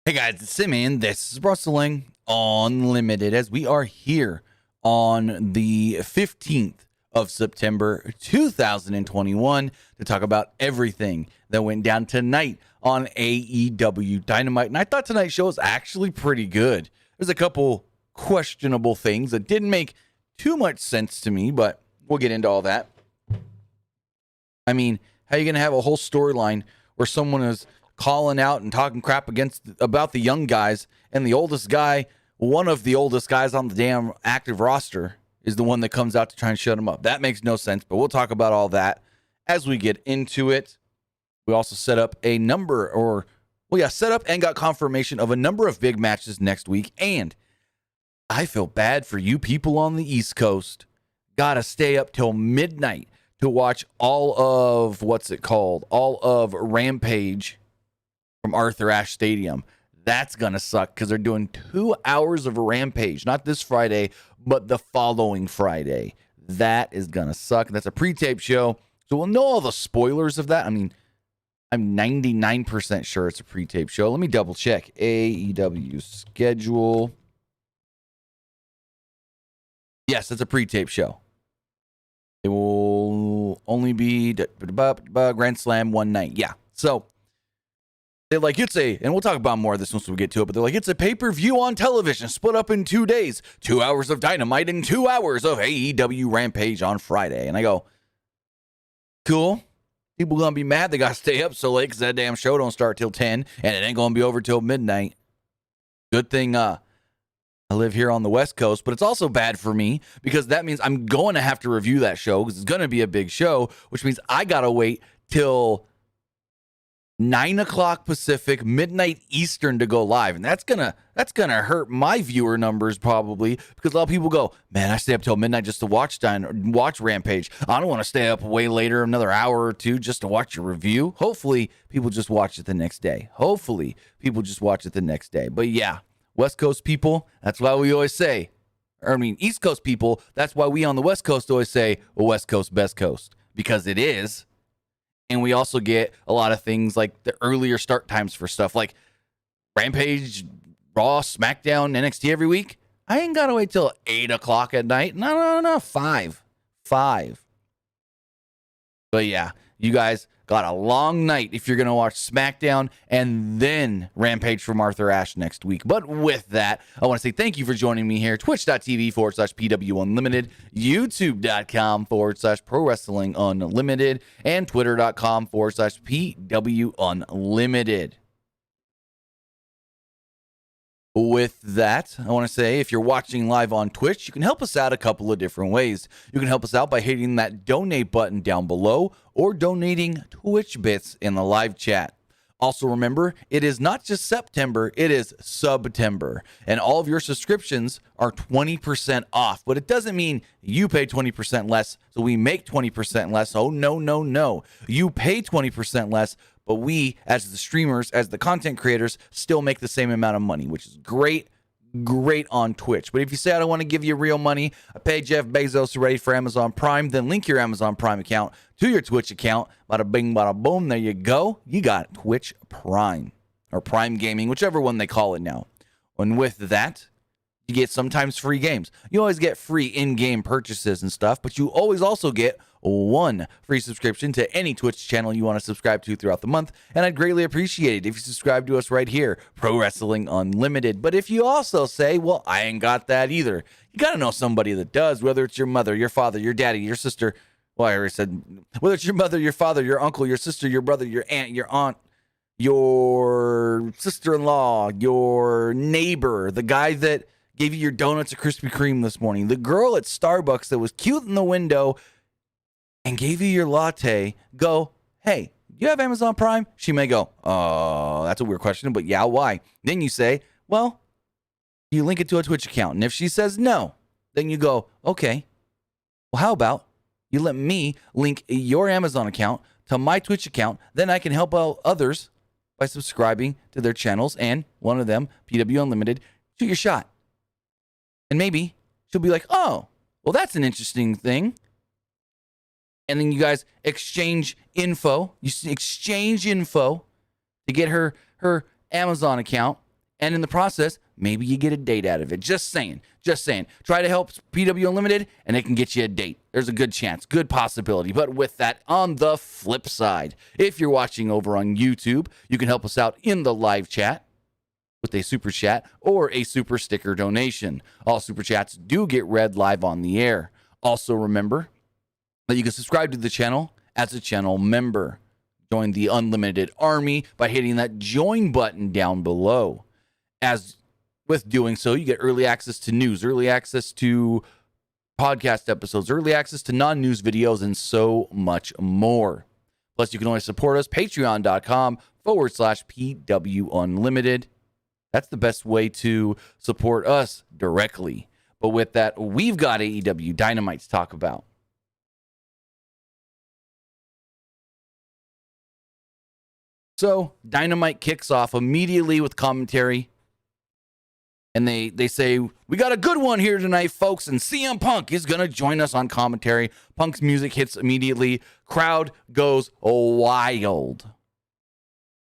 Hey guys, it's Sammy, and this is Wrestling Unlimited as we are here on the 15th of September 2021 to talk about everything that went down tonight on AEW Dynamite. And I thought tonight's show was actually pretty good. There's a couple questionable things that didn't make too much sense to me, but we'll get into all that. I mean, how are you going to have a whole storyline where someone is calling out and talking crap about the young guys, and the oldest guy, one of the oldest guys on the damn active roster, is the one that comes out to try and shut him up? That makes no sense, but we'll talk about all that as we get into it. We also set up and got confirmation of a number of big matches next week, and I feel bad for you people on the East Coast. Gotta stay up till midnight to watch all of Rampage from Arthur Ashe Stadium. That's gonna suck because they're doing 2 hours of Rampage, not this Friday, but the following Friday. That is gonna suck. That's a pre-tape show, so we'll know all the spoilers of that. I mean, I'm 99% sure it's a pre-tape show. Let me double check. AEW schedule. Yes, it's a pre-tape show. It will only be Grand Slam one night. Yeah, so they're like, and we'll talk about more of this once we get to it, but they're like, it's a pay-per-view on television split up in 2 days, 2 hours of Dynamite and 2 hours of AEW Rampage on Friday. And I go, cool. People gonna be mad they gotta stay up so late because that damn show don't start till 10 and it ain't gonna be over till midnight. Good thing I live here on the West Coast, but it's also bad for me because that means I'm going to have to review that show because it's going to be a big show, which means I got to wait till 9 o'clock Pacific, midnight Eastern to go live. And that's gonna hurt my viewer numbers probably because a lot of people go, man, I stay up till midnight just to watch Rampage. I don't want to stay up way later, another hour or two just to watch your review. Hopefully people just watch it the next day. But yeah, West Coast people, that's why we always say, East Coast people, that's why we on the West Coast always say, West Coast, best coast, because it is. And we also get a lot of things like the earlier start times for stuff like Rampage, Raw, SmackDown, NXT every week. I ain't got to wait till 8 o'clock at night. No, 5. But yeah, you guys got a long night if you're going to watch SmackDown and then Rampage from Arthur Ashe next week. But with that, I want to say thank you for joining me here. Twitch.tv/PWU Unlimited, YouTube.com/Pro Wrestling Unlimited, and Twitter.com/PW Unlimited. With that, I want to say if you're watching live on Twitch, you can help us out a couple of different ways. You can help us out by hitting that donate button down below or donating Twitch bits in the live chat. Also remember, it is not just September, it is September. And all of your subscriptions are 20% off. But it doesn't mean you pay 20% less, so we make 20% less. Oh, no. You pay 20% less, but we, as the streamers, as the content creators, still make the same amount of money, which is great on Twitch. But if you say, I don't want to give you real money, I pay Jeff Bezos already for Amazon Prime, then link your Amazon Prime account to your Twitch account. Bada bing, bada boom, there you go. You got Twitch Prime, or Prime Gaming, whichever one they call it now. And with that, you get sometimes free games. You always get free in-game purchases and stuff, but you always also get one free subscription to any Twitch channel you want to subscribe to throughout the month, and I'd greatly appreciate it if you subscribe to us right here, Pro Wrestling Unlimited. But if you also say, well, I ain't got that either, you got to know somebody that does, whether it's your mother, your father, your daddy, your sister, well, I already said, whether it's your mother, your father, your uncle, your sister, your brother, your aunt, your sister-in-law, your neighbor, the guy that gave you your donuts at Krispy Kreme this morning, the girl at Starbucks that was cute in the window and gave you your latte, go, hey, do you have Amazon Prime? She may go, oh, that's a weird question, but yeah, why? Then you say, well, you link it to a Twitch account. And if she says no, then you go, okay, well, how about you let me link your Amazon account to my Twitch account, then I can help out others by subscribing to their channels, and one of them, PW Unlimited, shoot your shot. And maybe she'll be like, oh, well, that's an interesting thing. And then you guys exchange info. You exchange info to get her Amazon account. And in the process, maybe you get a date out of it. Just saying. Just saying. Try to help PW Unlimited, and it can get you a date. There's a good chance, good possibility. But with that, on the flip side, if you're watching over on YouTube, you can help us out in the live chat with a super chat or a super sticker donation. All super chats do get read live on the air. Also, remember that you can subscribe to the channel as a channel member. Join the Unlimited Army by hitting that join button down below. As with doing so, you get early access to news, early access to podcast episodes, early access to non-news videos, and so much more. Plus, you can always support us, patreon.com/PW Unlimited. That's the best way to support us directly. But with that, we've got AEW Dynamite to talk about. So, Dynamite kicks off immediately with commentary. And they say, we got a good one here tonight, folks. And CM Punk is going to join us on commentary. Punk's music hits immediately. Crowd goes wild.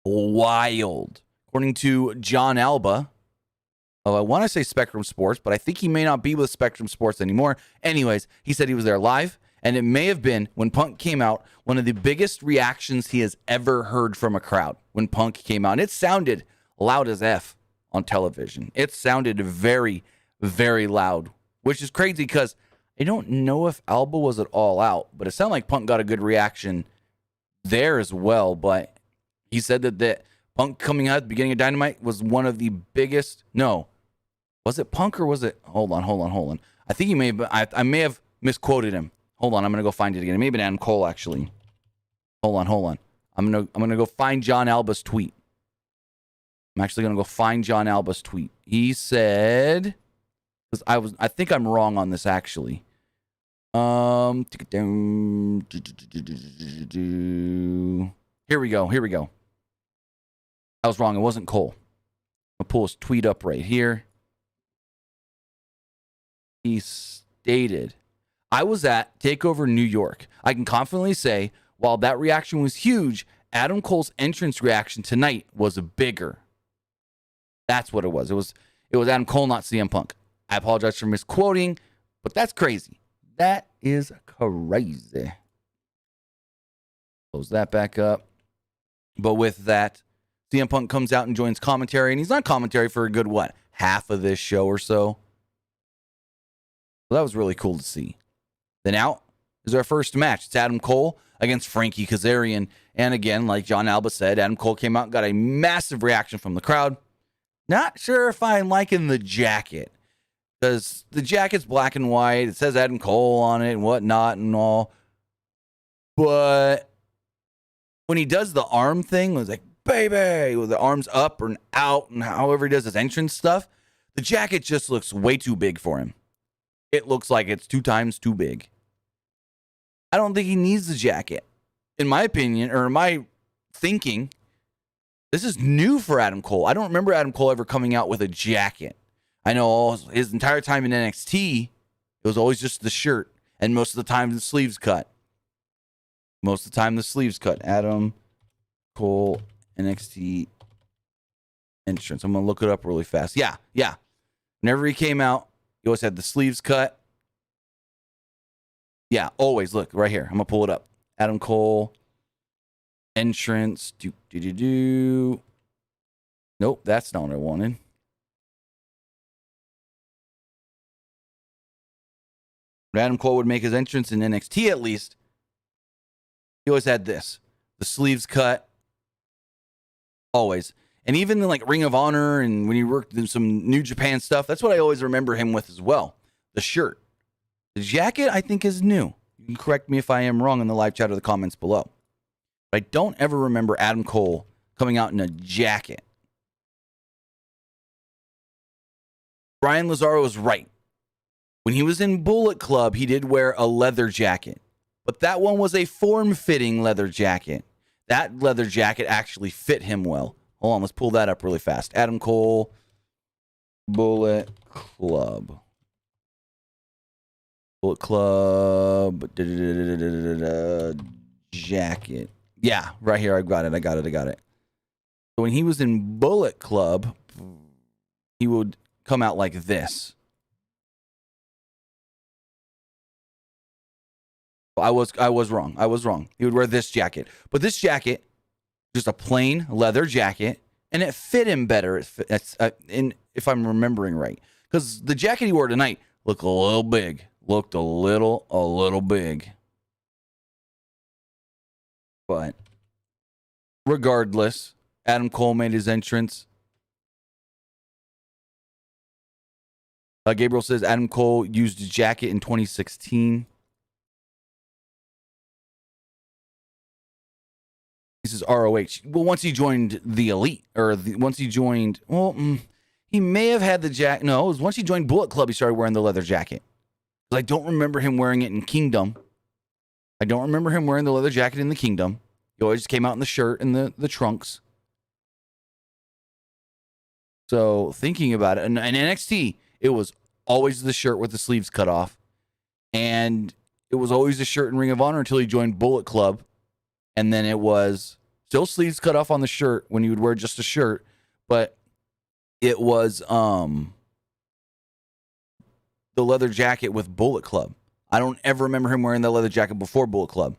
Wild. According to John Alba. Oh, I want to say Spectrum Sports, but I think he may not be with Spectrum Sports anymore. Anyways, he said he was there live. And it may have been, when Punk came out, one of the biggest reactions he has ever heard from a crowd when Punk came out. And it sounded loud as F on television. It sounded very, very loud, which is crazy because I don't know if Alba was at All Out, but it sounded like Punk got a good reaction there as well. But he said that Punk coming out at the beginning of Dynamite was one of the biggest. No, was it Punk or was it? Hold on. I think he may have, I may have misquoted him. Hold on, I'm gonna go find it again. It may have been Adam Cole, actually. Hold on. I'm gonna go find John Alba's tweet. I'm actually gonna go find John Alba's tweet. He said, because I think I'm wrong on this actually. Here we go. I was wrong. It wasn't Cole. I'll pull his tweet up right here. He stated, I was at TakeOver New York. I can confidently say, while that reaction was huge, Adam Cole's entrance reaction tonight was bigger. That's what it was. It was Adam Cole, not CM Punk. I apologize for misquoting, but that's crazy. That is crazy. Close that back up. But with that, CM Punk comes out and joins commentary, and he's on commentary for a good, half of this show or so. Well, that was really cool to see. Then out is our first match. It's Adam Cole against Frankie Kazarian. And again, like John Alba said, Adam Cole came out and got a massive reaction from the crowd. Not sure if I'm liking the jacket. Because the jacket's black and white. It says Adam Cole on it and whatnot and all. But when he does the arm thing, it was like, BayBay, with the arms up or out and however he does his entrance stuff, the jacket just looks way too big for him. It looks like it's 2 times too big. I don't think he needs the jacket. In my opinion, or in my thinking, this is new for Adam Cole. I don't remember Adam Cole ever coming out with a jacket. I know his entire time in NXT, it was always just the shirt. And most of the time, the sleeves cut. Adam Cole, NXT entrance. I'm going to look it up really fast. Yeah. Whenever he came out, he always had the sleeves cut. Yeah, always. Look, right here. I'm going to pull it up. Adam Cole, entrance. Nope, that's not what I wanted. When Adam Cole would make his entrance in NXT, at least, he always had this. The sleeves cut. Always. And even in like Ring of Honor and when he worked in some New Japan stuff, that's what I always remember him with as well. The shirt. The jacket, I think, is new. You can correct me if I am wrong in the live chat or the comments below. But I don't ever remember Adam Cole coming out in a jacket. Brian Lazaro was right. When he was in Bullet Club, he did wear a leather jacket. But that one was a form-fitting leather jacket. That leather jacket actually fit him well. Hold on, let's pull that up really fast. Adam Cole, Bullet Club. Bullet Club. Jacket. Yeah, right here. I got it. So when he was in Bullet Club, he would come out like this. I was wrong. I was wrong. He would wear this jacket. But this jacket, just a plain leather jacket, and it fit him better. If I'm remembering right. Because the jacket he wore tonight looked a little big. Looked a little big. But regardless, Adam Cole made his entrance. Gabriel says Adam Cole used a jacket in 2016. This is ROH. Well, once he joined the Elite, he may have had the jacket. No, it was once he joined Bullet Club, he started wearing the leather jacket. I don't remember him wearing it in Kingdom. I don't remember him wearing the leather jacket in the Kingdom. He always came out in the shirt and the trunks. So thinking about it, in NXT, it was always the shirt with the sleeves cut off. And it was always the shirt in Ring of Honor until he joined Bullet Club. And then it was still sleeves cut off on the shirt when you would wear just a shirt. But it was the leather jacket with Bullet Club. I don't ever remember him wearing the leather jacket before Bullet Club.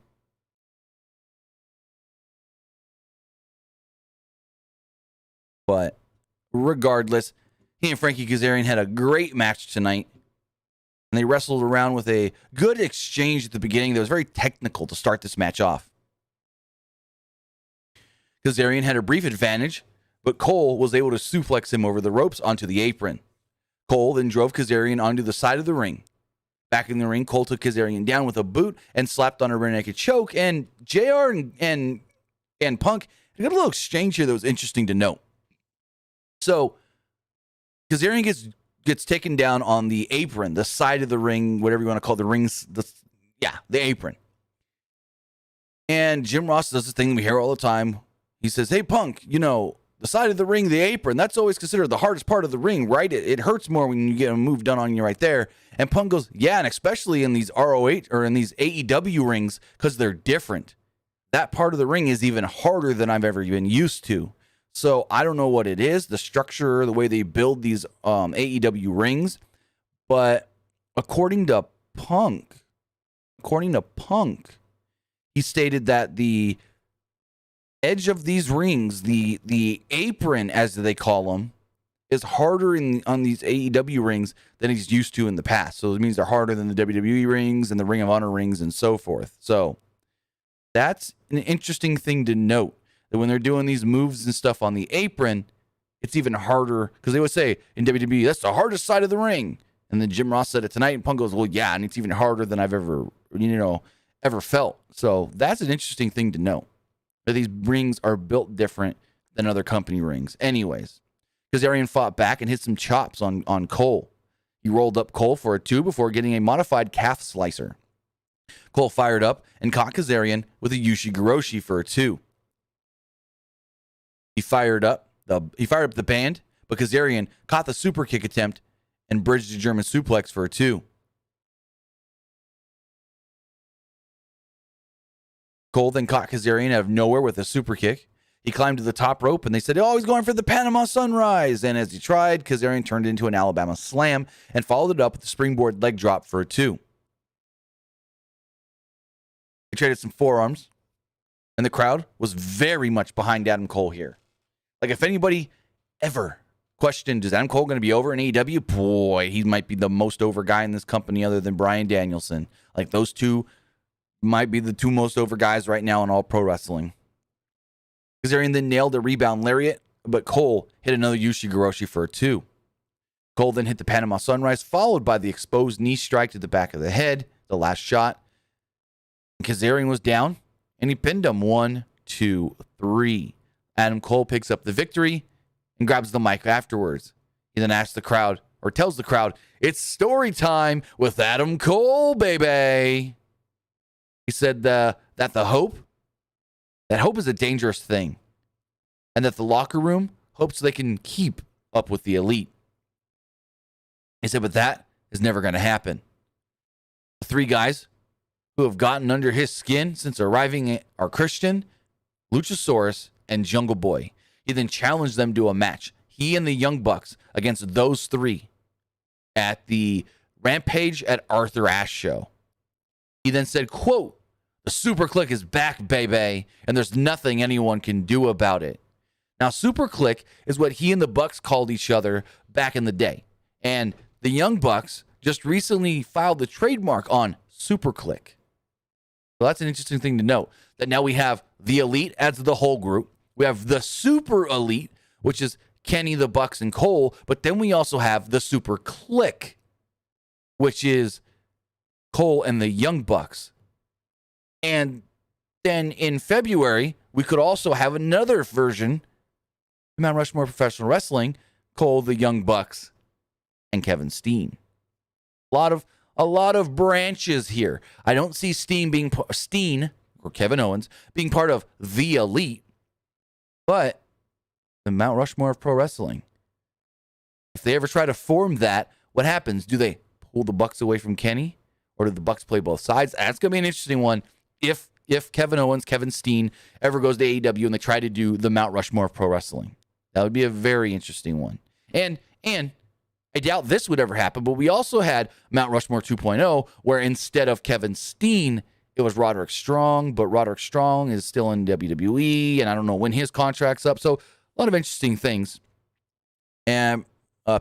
But regardless, he and Frankie Kazarian had a great match tonight. And they wrestled around with a good exchange at the beginning that was very technical to start this match off. Kazarian had a brief advantage, but Cole was able to suplex him over the ropes onto the apron. Cole then drove Kazarian onto the side of the ring. Back in the ring, Cole took Kazarian down with a boot and slapped on a rear naked choke. And JR and Punk had a little exchange here that was interesting to note. So Kazarian gets taken down on the apron, the side of the ring, whatever you want to call the rings, the apron. And Jim Ross does this thing we hear all the time. He says, "Hey, Punk, the side of the ring, the apron, that's always considered the hardest part of the ring, right? It hurts more when you get a move done on you right there." And Punk goes, "Yeah, and especially in these ROH or in these AEW rings, because they're different. That part of the ring is even harder than I've ever been used to. So I don't know what it is, the structure, the way they build these AEW rings. But according to Punk, he stated that the edge of these rings, the apron, as they call them, is harder on these AEW rings than he's used to in the past. So it means they're harder than the WWE rings and the Ring of Honor rings and so forth. So that's an interesting thing to note, that when they're doing these moves and stuff on the apron, it's even harder, because they would say in WWE, that's the hardest side of the ring. And then Jim Ross said it tonight, and Punk goes, "Well, yeah, and it's even harder than I've ever felt." So that's an interesting thing to note, that these rings are built different than other company rings. Anyways, Kazarian fought back and hit some chops on Cole. He rolled up Cole for a 2 before getting a modified calf slicer. Cole fired up and caught Kazarian with a Ushi-Goroshi for a 2. He fired up the band, but Kazarian caught the super kick attempt and bridged a German suplex for a 2. Cole then caught Kazarian out of nowhere with a super kick. He climbed to the top rope, and they said, "Oh, he's going for the Panama Sunrise." And as he tried, Kazarian turned into an Alabama Slam and followed it up with a springboard leg drop for a 2. They traded some forearms, and the crowd was very much behind Adam Cole here. Like, if anybody ever questioned, is Adam Cole going to be over in AEW? Boy, he might be the most over guy in this company other than Bryan Danielson. Like, those two might be the two most over guys right now in all pro wrestling. Kazarian then nailed a rebound lariat, but Cole hit another Ushi-Goroshi for a 2. Cole then hit the Panama Sunrise, followed by the exposed knee strike to the back of the head, the last shot. And Kazarian was down, and he pinned him 1, 2, 3. Adam Cole picks up the victory and grabs the mic afterwards. He then asks the crowd, or tells the crowd, "It's story time with Adam Cole, BayBay." He said that hope is a dangerous thing, and that the locker room hopes they can keep up with the elite. He said, but that is never going to happen. The 3 guys who have gotten under his skin since arriving are Christian, Luchasaurus, and Jungle Boy. He then challenged them to a match. he and the Young Bucks against those three at the Rampage at Arthur Ashe show. He then said, quote, "The Super Click is back, BayBay, and there's nothing anyone can do about it." Now, Super Click is what he and the Bucks called each other back in the day. And the Young Bucks just recently filed the trademark on Super Click. So that's an interesting thing to note, that now we have the Elite as the whole group. We have the Super Elite, which is Kenny, the Bucks, and Cole. But then we also have the Super Click, which is Cole and the Young Bucks. And then in February, we could also have another version of Mount Rushmore Professional Wrestling, Cole, the Young Bucks, and Kevin Steen. A lot of branches here. I don't see Steen or Kevin Owens being part of the Elite, but the Mount Rushmore of pro wrestling. If they ever try to form that, what happens? Do they pull the Bucks away from Kenny, or do the Bucks play both sides? That's gonna be an interesting one. If Kevin Owens, Kevin Steen ever goes to AEW and they try to do the Mount Rushmore of pro wrestling, that would be a very interesting one. And I doubt this would ever happen, but we also had Mount Rushmore 2.0, where instead of Kevin Steen, it was Roderick Strong, but Roderick Strong is still in WWE, and I don't know when his contract's up. So a lot of interesting things. And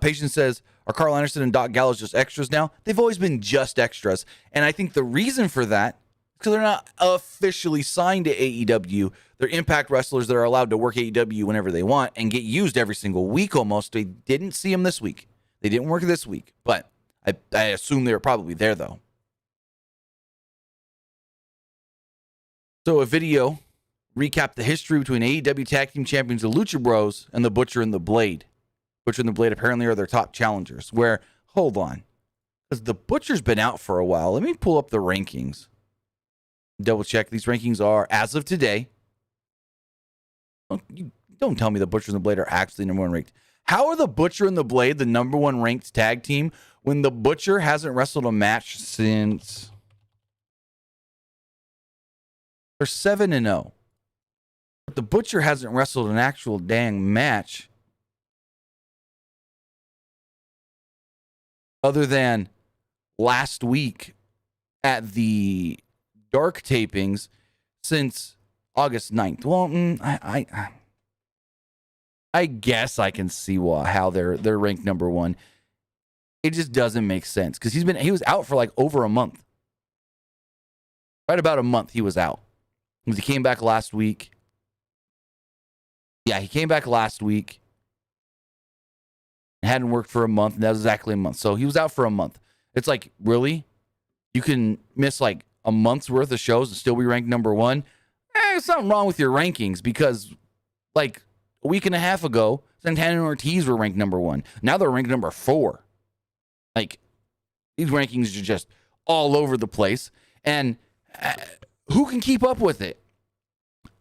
Patience says, are Carl Anderson and Doc Gallows just extras now? They've always been just extras. And I think the reason for that is because they're not officially signed to AEW. They're Impact wrestlers that are allowed to work AEW whenever they want and get used every single week almost. They didn't see them this week. They didn't work this week, but I assume they were probably there, though. So a video recapped the history between AEW Tag Team Champions, the Lucha Bros, and the Butcher and the Blade. Butcher and the Blade apparently are their top challengers, where, hold on, because the Butcher's been out for a while. Let me pull up the rankings. Double check. These rankings are, as of today, don't tell me the Butcher and the Blade are actually number one ranked. How are the Butcher and the Blade the number one ranked tag team when the Butcher hasn't wrestled a match since... They're 7-0. But the Butcher hasn't wrestled an actual dang match other than last week at the Dark tapings since August 9th. Well, I guess I can see how they're ranked number one. It just doesn't make sense because he was out for like over a month. Right about a month he was out. He came back last week. Yeah, he came back last week. Hadn't worked for a month, and that was exactly a month. So he was out for a month. It's like, really? You can miss like a month's worth of shows and still be ranked number one? There's something wrong with your rankings because like a week and a half ago, Santana and Ortiz were ranked number one. Now they're ranked number 4. Like, these rankings are just all over the place. And who can keep up with it?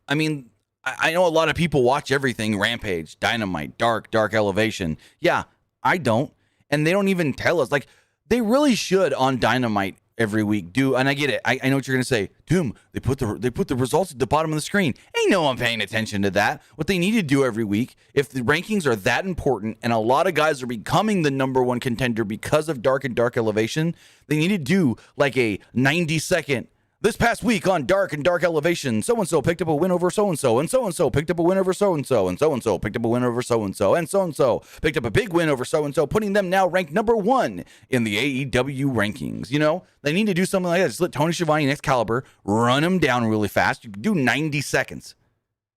I mean, I know a lot of people watch everything, Rampage, Dynamite, Dark Elevation. Yeah, I don't. And they don't even tell us. Like, they really should on Dynamite every week do, and I get it. I know what you're going to say. Doom, they put the results at the bottom of the screen. Ain't no one paying attention to that. What they need to do every week, if the rankings are that important and a lot of guys are becoming the number one contender because of Dark and Dark Elevation, they need to do like a 90-second, this past week on Dark and Dark Elevation, so-and-so picked up a win over so-and-so, and so-and-so picked up a win over so-and-so, and so-and-so picked up a win over so-and-so, and so-and-so picked up a big win over so-and-so, putting them now ranked number 1 in the AEW rankings. You know, they need to do something like that. Just let Tony Schiavone and Excalibur run them down really fast. You can do 90 seconds,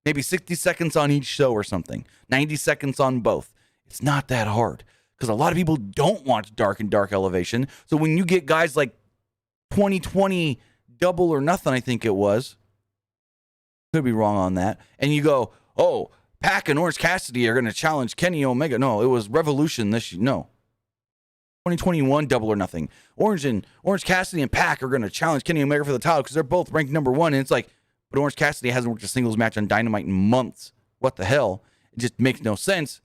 maybe 60 seconds on each show or something, 90 seconds on both. It's not that hard because a lot of people don't watch Dark and Dark Elevation. So when you get guys like 2020 Double or Nothing, I think it was. Could be wrong on that. And you go, oh, Pac and Orange Cassidy are going to challenge Kenny Omega. No, it was Revolution this year. No. 2021 Double or Nothing. Orange Cassidy and Pac are going to challenge Kenny Omega for the title because they're both ranked number 1. And it's like, but Orange Cassidy hasn't worked a singles match on Dynamite in months. What the hell? It just makes no sense.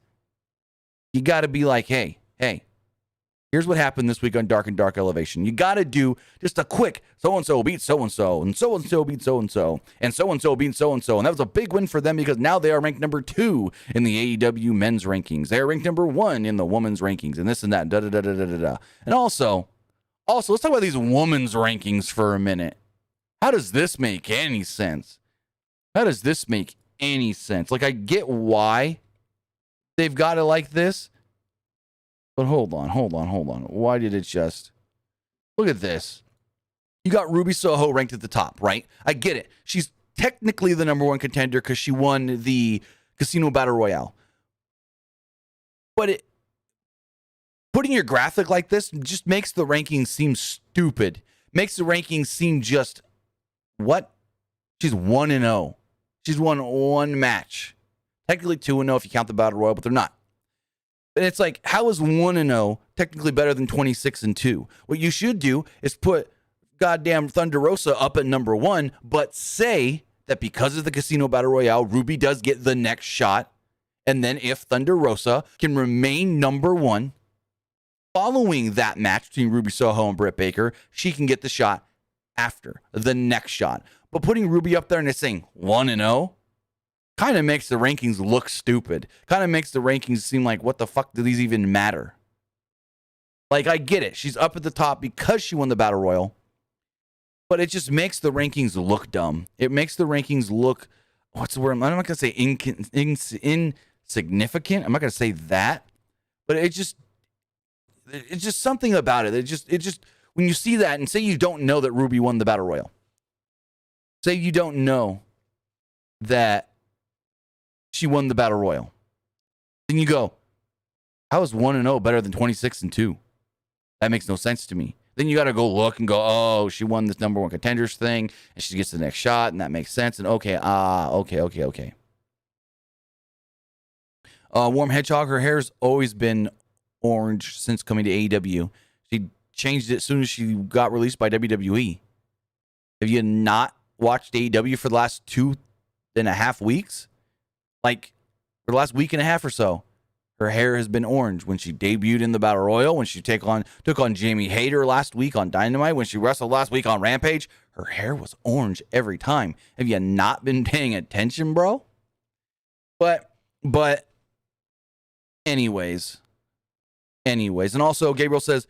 You got to be like, hey, Here's what happened this week on Dark and Dark Elevation. You got to do just a quick so-and-so beat so-and-so, and so-and-so beat so-and-so, and so-and-so beat so-and-so. And that was a big win for them because now they are ranked number 2 in the AEW men's rankings. They are ranked number 1 in the women's rankings, and this and that, da-da-da-da-da-da. And also, let's talk about these women's rankings for a minute. How does this make any sense? How does this make any sense? Like, I get why they've got it like this. But hold on. Why did it just... Look at this. You got Ruby Soho ranked at the top, right? I get it. She's technically the number 1 contender because she won the Casino Battle Royale. But putting your graphic like this just makes the rankings seem stupid. Makes the rankings seem just... What? She's 1-0. She's won 1 match. Technically 2-0 if you count the Battle Royale, but they're not. And it's like, how is 1-0 technically better than 26-2? What you should do is put goddamn Thunder Rosa up at number 1, but say that because of the Casino Battle Royale, Ruby does get the next shot. And then if Thunder Rosa can remain number 1, following that match between Ruby Soho and Britt Baker, she can get the shot after the next shot. But putting Ruby up there and it's saying 1-0, kind of makes the rankings look stupid. Kind of makes the rankings seem like, what the fuck do these even matter? Like, I get it. She's up at the top because she won the Battle Royal. But it just makes the rankings look dumb. It makes the rankings look, what's the word? I'm not going to say insignificant. I'm not going to say that. But it's just something about it. It just, when you see that and say you don't know that Ruby won the Battle Royal. Say you don't know that she won the Battle Royal. Then you go, how is 1-0 better than 26-2? That makes no sense to me. Then you got to go look and go, oh, she won this number 1 contenders thing, and she gets the next shot, and that makes sense. And okay. Warm Hedgehog, her hair's always been orange since coming to AEW. She changed it as soon as she got released by WWE. Have you not watched AEW for the last 2.5 weeks? Like, for the last week and a half or so, her hair has been orange. When she debuted in the Battle Royal, when she took on Jamie Hayter last week on Dynamite, when she wrestled last week on Rampage, her hair was orange every time. Have you not been paying attention, bro? But anyways. And also, Gabriel says,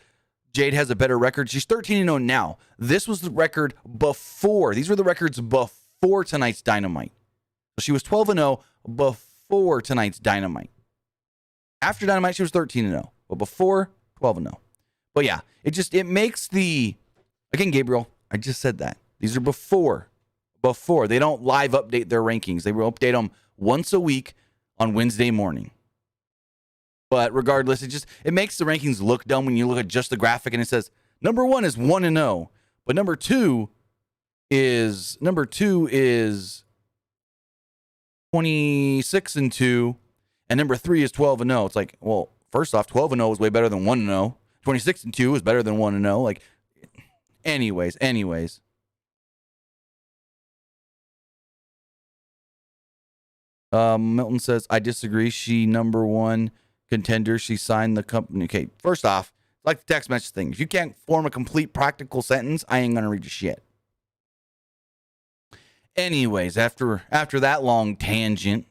Jade has a better record. She's 13-0 now. This was the record before. These were the records before tonight's Dynamite. So she was 12-0 before tonight's Dynamite. After Dynamite, she was 13-0. But before, 12-0. But yeah, it makes the... Again, Gabriel, I just said that. These are before. They don't live update their rankings. They will update them once a week on Wednesday morning. But regardless, it makes the rankings look dumb when you look at just the graphic and it says number 1 is 1-0, but number 2 is 26-2, and number 3 is 12-0. It's like, well, first off, 12-0 is way better than 1-0. 26-2 is better than 1-0. Like, anyways. Milton says, I disagree. She number 1 contender. She signed the company. Okay, first off, like the text message thing. If you can't form a complete practical sentence, I ain't gonna read your shit. Anyways, after that long tangent,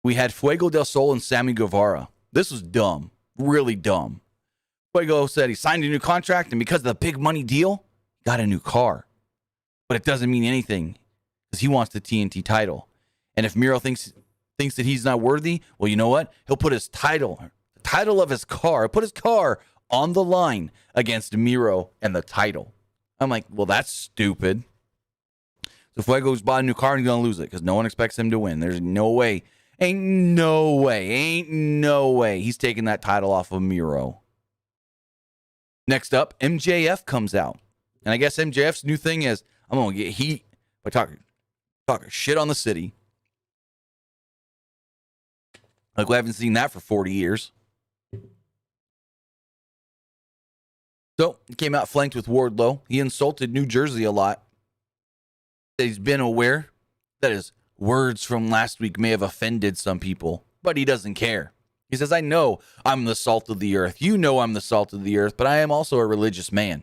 we had Fuego del Sol and Sammy Guevara. This was dumb. Really dumb. Fuego said he signed a new contract, and because of the big money deal, got a new car. But it doesn't mean anything because he wants the TNT title. And if Miro thinks that he's not worthy, well, you know what? He'll put his the title of his car, put his car on the line against Miro and the title. I'm like, well, that's stupid. So Fuego's bought a new car and he's going to lose it because no one expects him to win. There's no way. Ain't no way he's taking that title off of Miro. Next up, MJF comes out. And I guess MJF's new thing is, I'm going to get heat by talking shit on the city. Like, we haven't seen that for 40 years. So, he came out flanked with Wardlow. He insulted New Jersey a lot. He's been aware that his words from last week may have offended some people, but he doesn't care. He says, I know I'm the salt of the earth. You know I'm the salt of the earth, but I am also a religious man.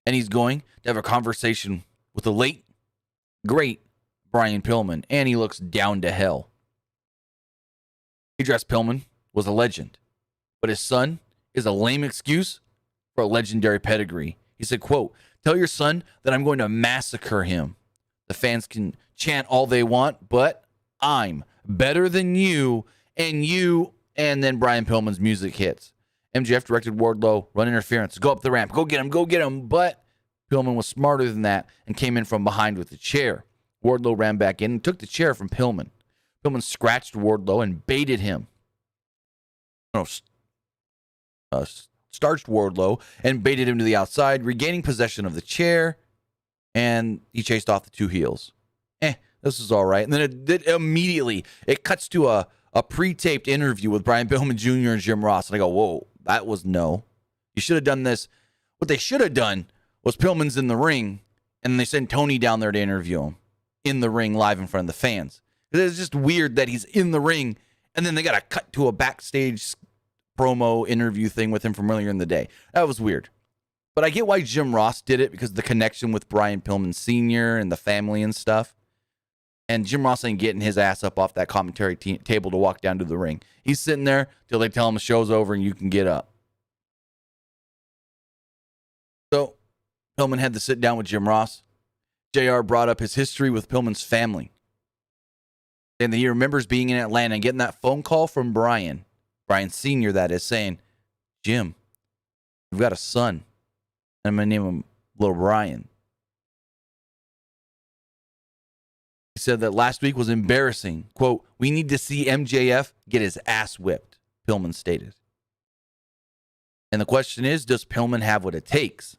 And he's going to have a conversation with the late, great Brian Pillman, and he looks down to hell. He addressed Pillman was a legend, but his son is a lame excuse for a legendary pedigree. He said, quote, tell your son that I'm going to massacre him. The fans can chant all they want, but I'm better than you, and then Brian Pillman's music hits. MJF directed Wardlow, run interference, go up the ramp, go get him, but Pillman was smarter than that and came in from behind with the chair. Wardlow ran back in and took the chair from Pillman. Pillman scratched Wardlow and baited him. Starched Wardlow and baited him to the outside, regaining possession of the chair, and he chased off the two heels. This is all right. And then it immediately cuts to a pre-taped interview with Brian Pillman Jr. and Jim Ross. And I go, whoa, that was no. You should have done this. What they should have done was Pillman's in the ring, and they send Tony down there to interview him in the ring live in front of the fans. It's just weird that he's in the ring, and then they got to cut to a backstage promo interview thing with him from earlier in the day. That was weird. But I get why Jim Ross did it, because of the connection with Brian Pillman Sr. and the family and stuff. And Jim Ross ain't getting his ass up off that commentary table to walk down to the ring. He's sitting there till they tell him the show's over and you can get up. So Pillman had to sit down with Jim Ross. JR brought up his history with Pillman's family. And he remembers being in Atlanta and getting that phone call from Brian Sr., that is, saying, Jim, we've got a son. And I'm going to name him Little Brian. He said that last week was embarrassing. Quote, we need to see MJF get his ass whipped, Pillman stated. And the question is, does Pillman have what it takes?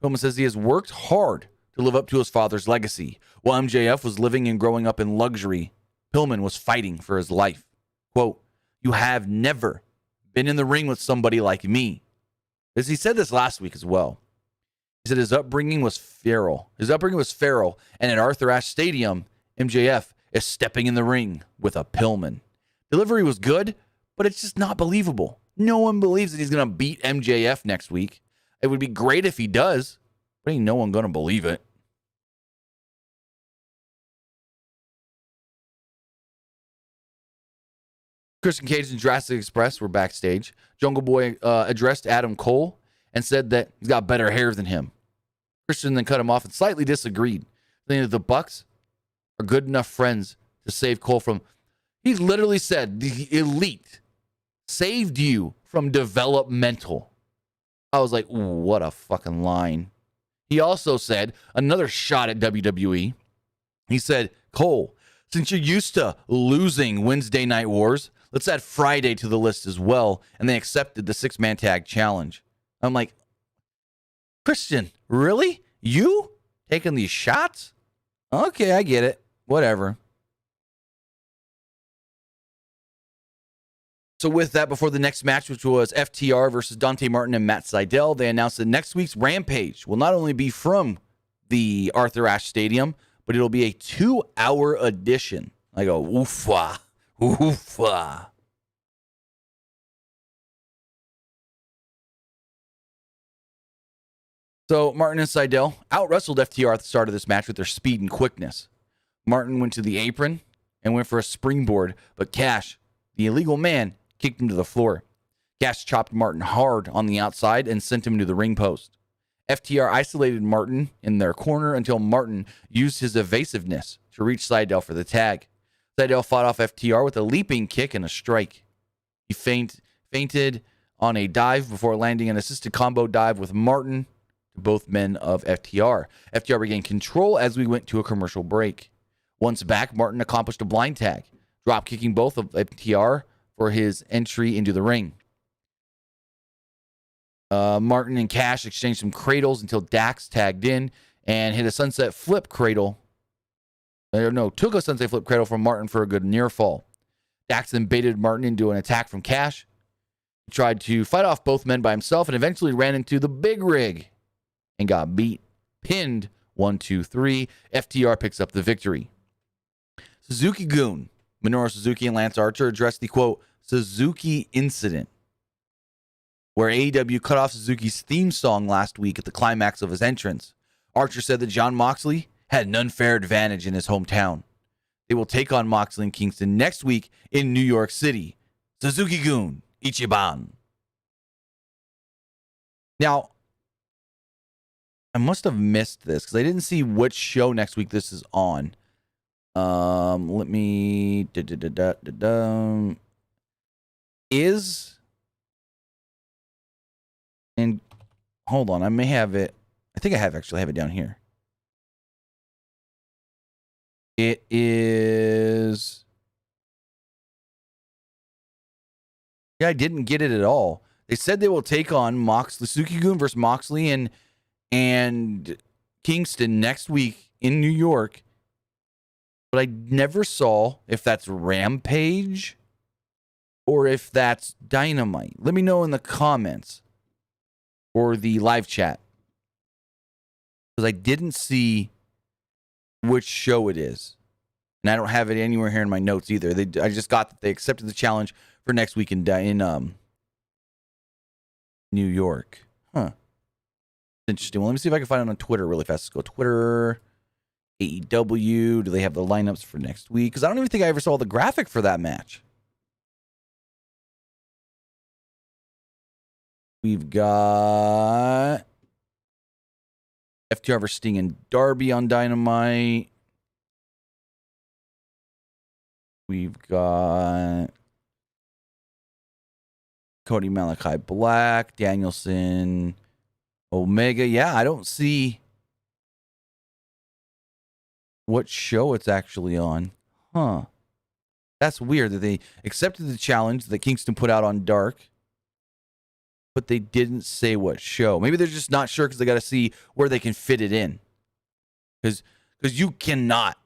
Pillman says he has worked hard to live up to his father's legacy. While MJF was living and growing up in luxury, Pillman was fighting for his life. Quote, you have never been in the ring with somebody like me. As he said this last week as well. He said his upbringing was feral. And at Arthur Ashe Stadium, MJF is stepping in the ring with a Pillman. Delivery was good, but it's just not believable. No one believes that he's going to beat MJF next week. It would be great if he does, but ain't no one going to believe it. Christian Cage and Jurassic Express were backstage. Jungle Boy addressed Adam Cole and said that he's got better hair than him. Christian then cut him off and slightly disagreed, saying that the Bucks are good enough friends to save Cole from... He literally said the elite saved you from developmental. I was like, ooh, what a fucking line. He also said, another shot at WWE. He said, Cole, since you're used to losing Wednesday Night Wars, let's add Friday to the list as well. And they accepted the 6-man tag challenge. I'm like, Christian, really? You taking these shots? Okay, I get it. Whatever. So with that, before the next match, which was FTR versus Dante Martin and Matt Seidel, they announced that next week's Rampage will not only be from the Arthur Ashe Stadium, but it'll be a 2-hour edition. I go, oofa, oofa. So Martin and Seidel out-wrestled FTR at the start of this match with their speed and quickness. Martin went to the apron and went for a springboard, but Cash, the illegal man, kicked him to the floor. Cash chopped Martin hard on the outside and sent him to the ring post. FTR isolated Martin in their corner until Martin used his evasiveness to reach Seidel for the tag. Seidel fought off FTR with a leaping kick and a strike. He fainted on a dive before landing an assisted combo dive with Martin, both men of FTR. FTR regained control as we went to a commercial break. Once back, Martin accomplished a blind tag, drop kicking both of FTR for his entry into the ring. Martin and Cash exchanged some cradles until Dax tagged in and hit a sunset flip cradle. Took a sunset flip cradle from Martin for a good near fall. Dax then baited Martin into an attack from Cash. He tried to fight off both men by himself and eventually ran into the big rig and got pinned 1, 2, 3. FTR picks up the victory. Suzuki Goon, Minoru Suzuki and Lance Archer addressed the, quote, Suzuki incident, where AEW cut off Suzuki's theme song last week at the climax of his entrance. Archer said that Jon Moxley had an unfair advantage in his hometown. They will take on Moxley and Kingston next week in New York City. Suzuki-gun, Ichiban. Now, I must have missed this because I didn't see which show next week this is on. Let me... And hold on, I may have it. I think I have it down here. It is... Yeah, I didn't get it at all. They said they will take on Moxley, Suzuki-gun versus Moxley and Kingston next week in New York. But I never saw if that's Rampage or if that's Dynamite. Let me know in the comments or the live chat, because I didn't see which show it is. And I don't have it anywhere here in my notes either. I just got that they accepted the challenge for next week in New York. Huh. Interesting. Well, let me see if I can find it on Twitter really fast. Let's go Twitter, AEW. Do they have the lineups for next week? Because I don't even think I ever saw the graphic for that match. We've got FTR versus Sting and Darby on Dynamite. We've got Cody Malachi Black, Danielson, Omega. Yeah, I don't see what show it's actually on. Huh. That's weird that they accepted the challenge that Kingston put out on Dark, but they didn't say what show. Maybe they're just not sure because they got to see where they can fit it in. Because you cannot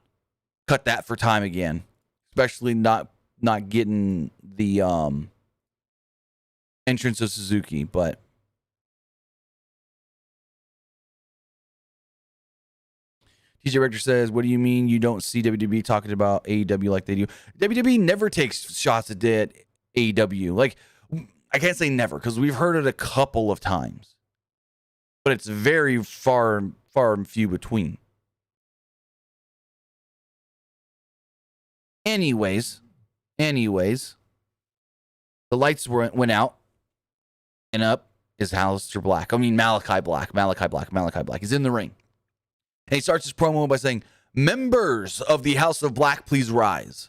cut that for time again, especially not getting the entrance of Suzuki. But TJ Rector says, what do you mean you don't see WWE talking about AEW like they do? WWE never takes shots at AEW. Like, I can't say never because we've heard it a couple of times, but it's very far and few between. Anyways, the lights went out, and up is Malachi Black. He's in the ring. And he starts his promo by saying, members of the House of Black, please rise.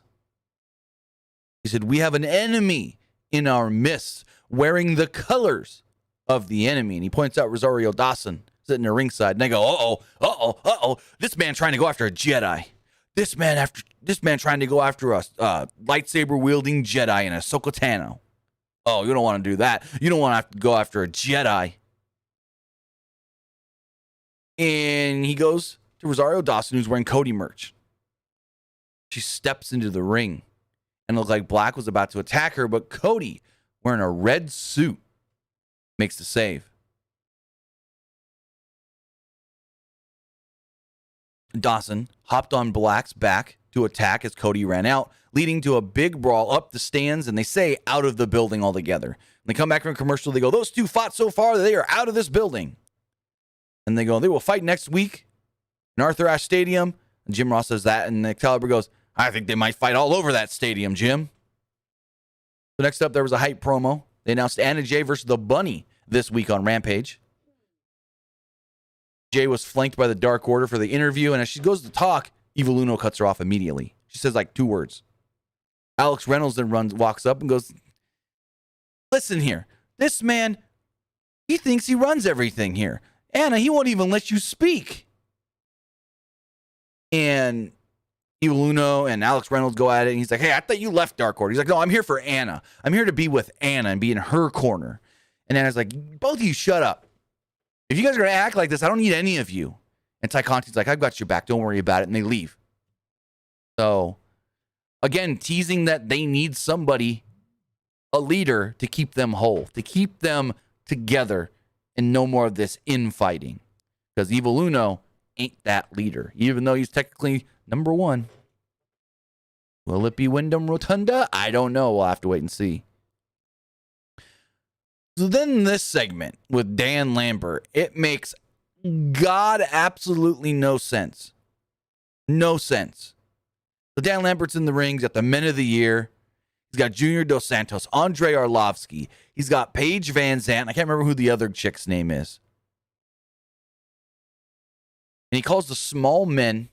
He said, we have an enemy in our midst wearing the colors of the enemy. And he points out Rosario Dawson sitting there ringside. And they go, uh-oh. This man trying to go after a Jedi. This man trying to go after a lightsaber-wielding Jedi in a Ahsoka Tano. Oh, you don't want to do that. You don't want to have to go after a Jedi. And he goes to Rosario Dawson, who's wearing Cody merch. She steps into the ring. And it looked like Black was about to attack her, but Cody, wearing a red suit, makes the save. Dawson hopped on Black's back to attack as Cody ran out, leading to a big brawl up the stands, and they say out of the building altogether. When they come back from commercial, they go, those two fought so far that they are out of this building. And they go, they will fight next week in Arthur Ashe Stadium. And Jim Ross says that, and Excalibur goes, I think they might fight all over that stadium, Jim. So next up, there was a hype promo. They announced Anna Jay versus the Bunny this week on Rampage. Jay was flanked by the Dark Order for the interview, and as she goes to talk, Evil Uno cuts her off immediately. She says like 2 words. Alex Reynolds then walks up and goes, listen here, this man, he thinks he runs everything here. Anna, he won't even let you speak. And Evil Uno and Alex Reynolds go at it, and he's like, hey, I thought you left Dark Order. He's like, no, I'm here for Anna. I'm here to be with Anna and be in her corner. And Anna's like, both of you shut up. If you guys are going to act like this, I don't need any of you. And Ty Conti's like, I've got your back. Don't worry about it. And they leave. So, again, teasing that they need somebody, a leader, to keep them whole, to keep them together, and no more of this infighting. Because Evil Uno ain't that leader, even though he's technically number 1. Will it be Wyndham Rotunda? I don't know. We'll have to wait and see. So then this segment with Dan Lambert, it makes God absolutely no sense. No sense. So Dan Lambert's in the rings at the Men of the Year. He's got Junior Dos Santos, Andre Arlovsky. He's got Paige Van Zandt. I can't remember who the other chick's name is. And he calls the small men,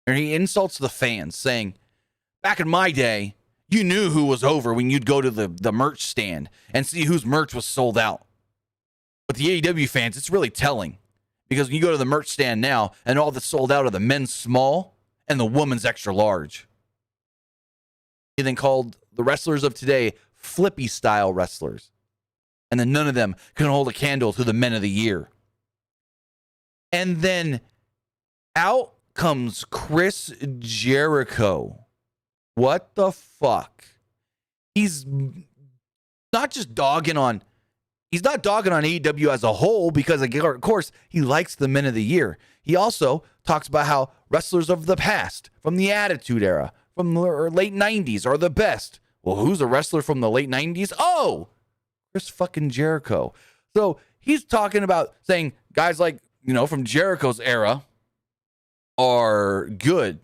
and he insults the fans, saying, back in my day, you knew who was over when you'd go to the merch stand and see whose merch was sold out. But the AEW fans, it's really telling. Because when you go to the merch stand now, and all that's sold out are the men's small and the women's extra large. He then called the wrestlers of today flippy-style wrestlers. And then none of them can hold a candle to the Men of the Year. And then out comes Chris Jericho. What the fuck? He's not just dogging on... He's not dogging on AEW as a whole because, of course, he likes the Men of the Year. He also talks about how wrestlers of the past, from the Attitude Era, from the late 90s, are the best. Well, who's a wrestler from the late 90s? Oh, Chris fucking Jericho. So he's talking about saying guys like, from Jericho's era are good,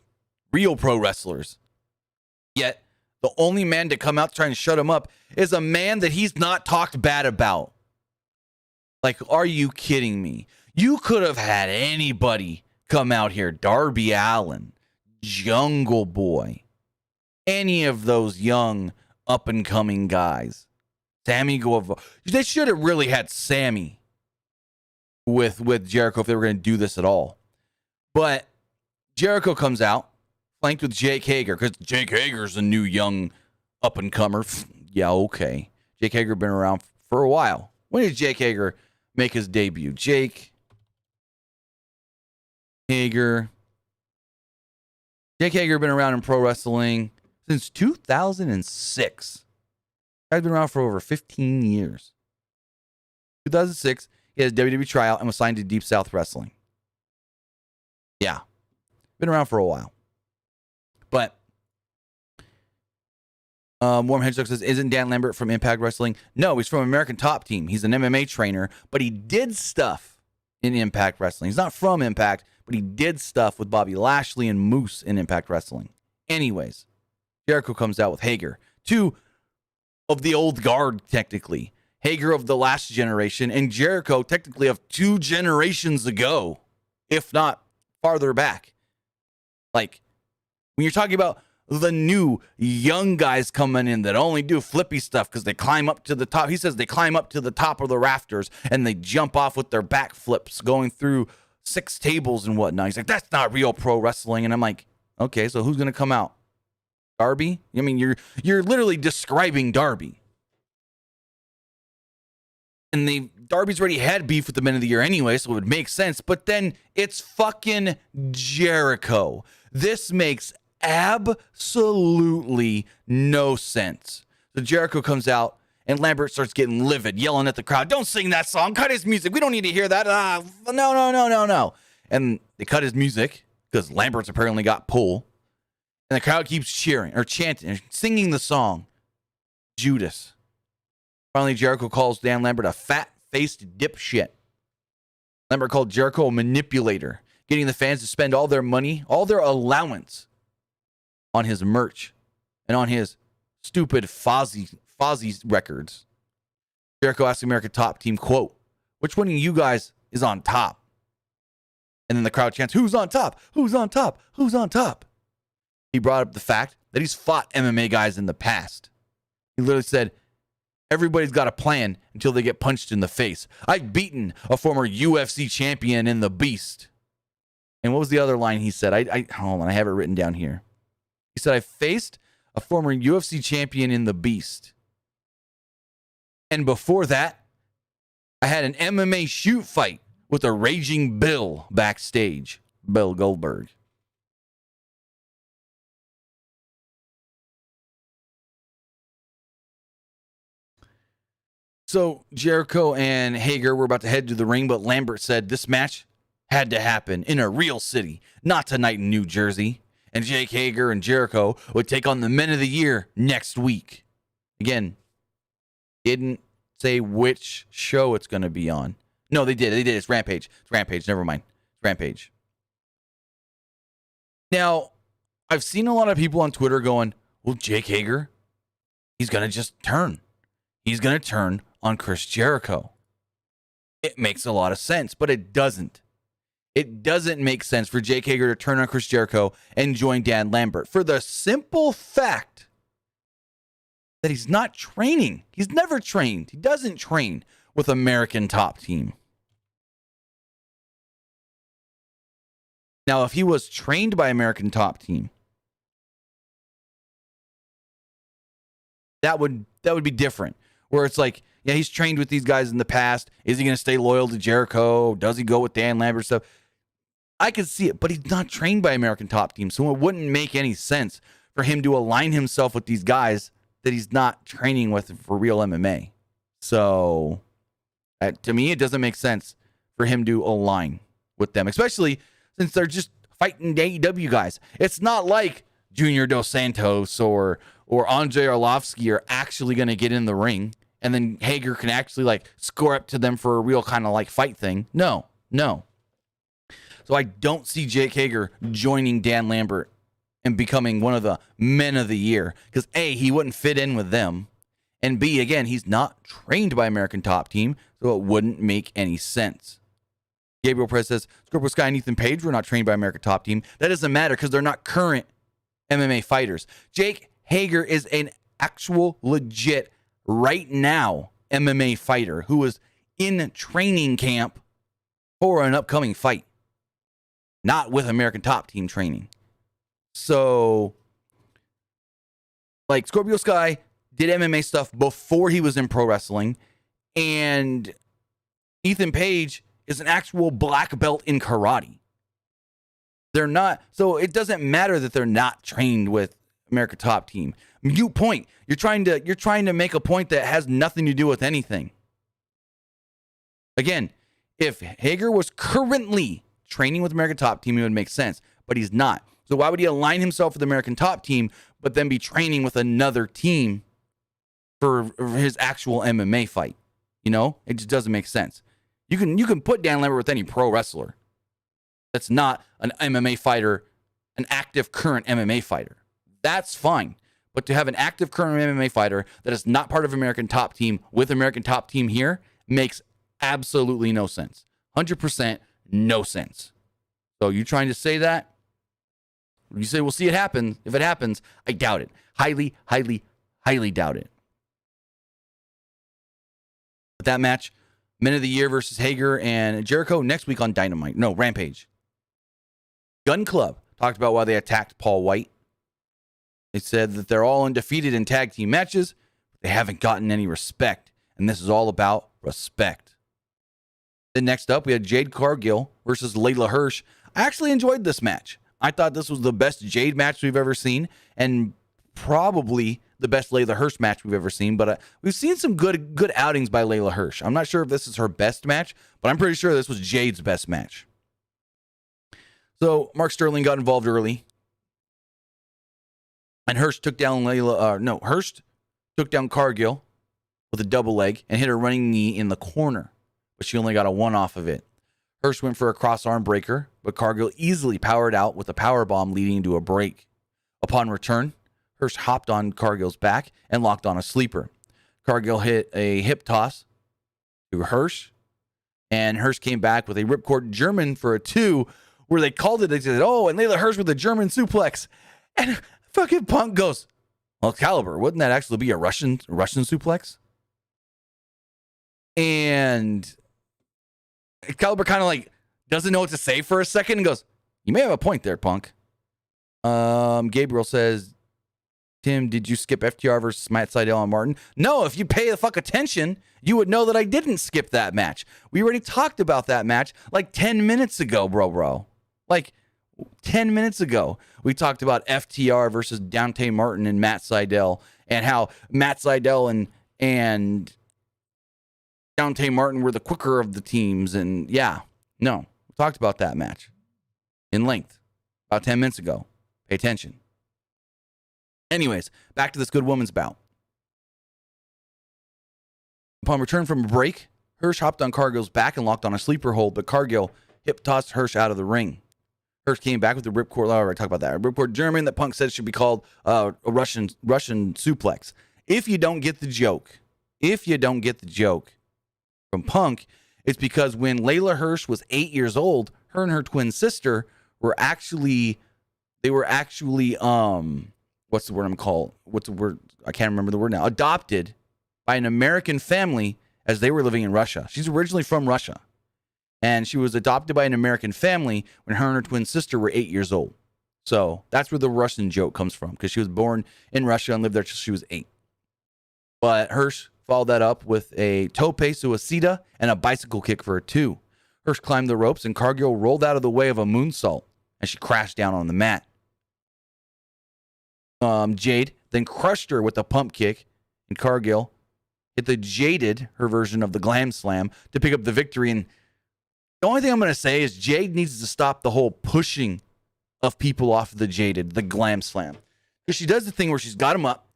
real pro wrestlers. Yet, the only man to come out trying to shut him up is a man that he's not talked bad about. Like, are you kidding me? You could have had anybody come out here. Darby Allin, Jungle Boy, any of those young up-and-coming guys. Sammy Guevara. They should have really had Sammy with Jericho if they were going to do this at all. But Jericho comes out, flanked with Jake Hager, because Jake Hager's a new young up-and-comer. Yeah, okay. Jake Hager been around for a while. When did Jake Hager make his debut? Jake Hager been around in pro wrestling since 2006. Guy's been around for over 15 years. 2006, he had a WWE tryout and was signed to Deep South Wrestling. Yeah. Been around for a while. But Warm Hedgehog says, isn't Dan Lambert from Impact Wrestling? No, he's from American Top Team. He's an MMA trainer, but he did stuff in Impact Wrestling. He's not from Impact, but he did stuff with Bobby Lashley and Moose in Impact Wrestling. Anyways, Jericho comes out with Hager. Two of the old guard, technically. Hager of the last generation, and Jericho technically of 2 generations ago, if not farther back. Like, when you're talking about the new young guys coming in that only do flippy stuff because they climb up to the top. He says they climb up to the top of the rafters and they jump off with their back flips going through 6 tables and whatnot. He's like, that's not real pro wrestling. And I'm like, okay, so who's going to come out? Darby? I mean, you're literally describing Darby. And Darby's already had beef with the Men of the Year anyway, so it would make sense. But then it's fucking Jericho. This makes absolutely no sense. So Jericho comes out, and Lambert starts getting livid, yelling at the crowd, don't sing that song, cut his music, we don't need to hear that, no. And they cut his music, because Lambert's apparently got pull, and the crowd keeps cheering, or chanting, or singing the song, Judas. Finally, Jericho calls Dan Lambert a fat-faced dipshit. Lambert called Jericho a manipulator, getting the fans to spend all their money, all their allowance, on his merch and on his stupid Fozzy records. Jericho asked the American Top Team, quote, which one of you guys is on top? And then the crowd chants, who's on top? Who's on top? Who's on top? He brought up the fact that he's fought MMA guys in the past. He literally said, everybody's got a plan until they get punched in the face. I've beaten a former UFC champion in the Beast. And what was the other line he said? Hold on, I have it written down here. He said, I faced a former UFC champion in the Beast. And before that, I had an MMA shoot fight with a raging Bill backstage. Bill Goldberg. So Jericho and Hager were about to head to the ring, but Lambert said this match had to happen in a real city, not tonight in New Jersey. and Jake Hager and Jericho would take on the Men of the Year next week. Again, didn't say which show it's going to be on. No, they did. It's Rampage. It's Rampage. Never mind. It's Rampage. Now, I've seen a lot of people on Twitter going, well, Jake Hager, he's going to just turn. He's going to turn on Chris Jericho. It makes a lot of sense, but it doesn't. It doesn't make sense for Jake Hager to turn on Chris Jericho and join Dan Lambert for the simple fact that he's not training. He's never trained. He doesn't train with American Top Team. Now, if he was trained by American Top Team, that would be different. Where it's like, yeah, he's trained with these guys in the past. Is he going to stay loyal to Jericho? Does he go with Dan Lambert stuff? I could see it, but he's not trained by American Top Team, so it wouldn't make any sense for him to align himself with these guys that he's not training with for real MMA. So, to me, it doesn't make sense for him to align with them, especially since they're just fighting AEW guys. It's not like Junior Dos Santos or Andrei Arlovsky are actually going to get in the ring, and then Hager can actually like score up to them for a real kind of like fight thing. No. So I don't see Jake Hager joining Dan Lambert and becoming one of the Men of the Year because A, he wouldn't fit in with them, and B, again, he's not trained by American Top Team, so it wouldn't make any sense. Gabriel Perez says, Scorpio Sky and Ethan Page were not trained by American Top Team. That doesn't matter because they're not current MMA fighters. Jake Hager is an actual legit right now MMA fighter who is in training camp for an upcoming fight, not with American Top Team training. So, like, Scorpio Sky did MMA stuff before he was in pro wrestling, and Ethan Page is an actual black belt in karate. They're not, so it doesn't matter that they're not trained with American Top Team. Mute point. You're trying to make a point that has nothing to do with anything. Again, if Hager was currently training with American Top Team, it would make sense, but he's not. So why would he align himself with American Top Team, but then be training with another team for his actual MMA fight? You know, it just doesn't make sense. You can put Dan Lambert with any pro wrestler that's not an MMA fighter, an active current MMA fighter. That's fine. But to have an active current MMA fighter that is not part of American Top Team with American Top Team here makes absolutely no sense. 100% no sense. So you trying to say that? You say we'll see it happen. If it happens, I doubt it. Highly, highly, highly doubt it. But that match, Men of the Year versus Hager and Jericho next week on Dynamite. No, Rampage. Gun Club talked about why they attacked Paul White. They said that they're all undefeated in tag team matches, but they haven't gotten any respect. And this is all about respect. Then next up, we had Jade Cargill versus Leyla Hirsch. I actually enjoyed this match. I thought this was the best Jade match we've ever seen, and probably the best Leyla Hirsch match we've ever seen. But we've seen some good outings by Leyla Hirsch. I'm not sure if this is her best match, but I'm pretty sure this was Jade's best match. So Mark Sterling got involved early, and Hirsch took down Hirsch took down Cargill with a double leg and hit a running knee in the corner, but she only got a one off of it. Hirsch went for a cross arm breaker, but Cargill easily powered out with a power bomb leading to a break. Upon return, Hirsch hopped on Cargill's back and locked on a sleeper. Cargill hit a hip toss to Hirsch, and Hirsch came back with a ripcord German for a 2, where they called it. They said, "Oh, and Leyla Hirsch with a German suplex," and fucking Punk goes, "Well, Caliber, wouldn't that actually be a Russian suplex?" And Caliber kind of like doesn't know what to say for a second and goes, "You may have a point there, Punk." Gabriel says, "Tim, did you skip FTR versus Matt Seidel and Martin?" No, if you pay the fuck attention, you would know that I didn't skip that match. We already talked about that match like 10 minutes ago, bro. Like 10 minutes ago, we talked about FTR versus Dante Martin and Matt Seidel, and how Matt Seidel and Dante Martin were the quicker of the teams. And we talked about that match in length about 10 minutes ago. Pay attention. Anyways, back to this good woman's bout. Upon return from a break, Hirsch hopped on Cargill's back and locked on a sleeper hold, but Cargill hip-tossed Hirsch out of the ring. Hirsch came back with the ripcord. I already talked about that. A ripcord German that Punk said should be called a Russian suplex. If you don't get the joke from Punk, it's because when Leyla Hirsch was 8 years old, her and her twin sister were actually, what's the word I'm called? What's the word? I can't remember the word now. Adopted by an American family as they were living in Russia. She's originally from Russia. And she was adopted by an American family when her and her twin sister were 8 years old. So that's where the Russian joke comes from, because she was born in Russia and lived there till she was 8. But Hirsch followed that up with a tope suicida and a bicycle kick for a 2. Hirsch climbed the ropes and Cargill rolled out of the way of a moonsault and she crashed down on the mat. Jade then crushed her with a pump kick, and Cargill hit the Jaded, her version of the Glam Slam, to pick up the victory. And the only thing I'm going to say is Jade needs to stop the whole pushing of people off the Jaded, the Glam Slam. Because she does the thing where she's got them up,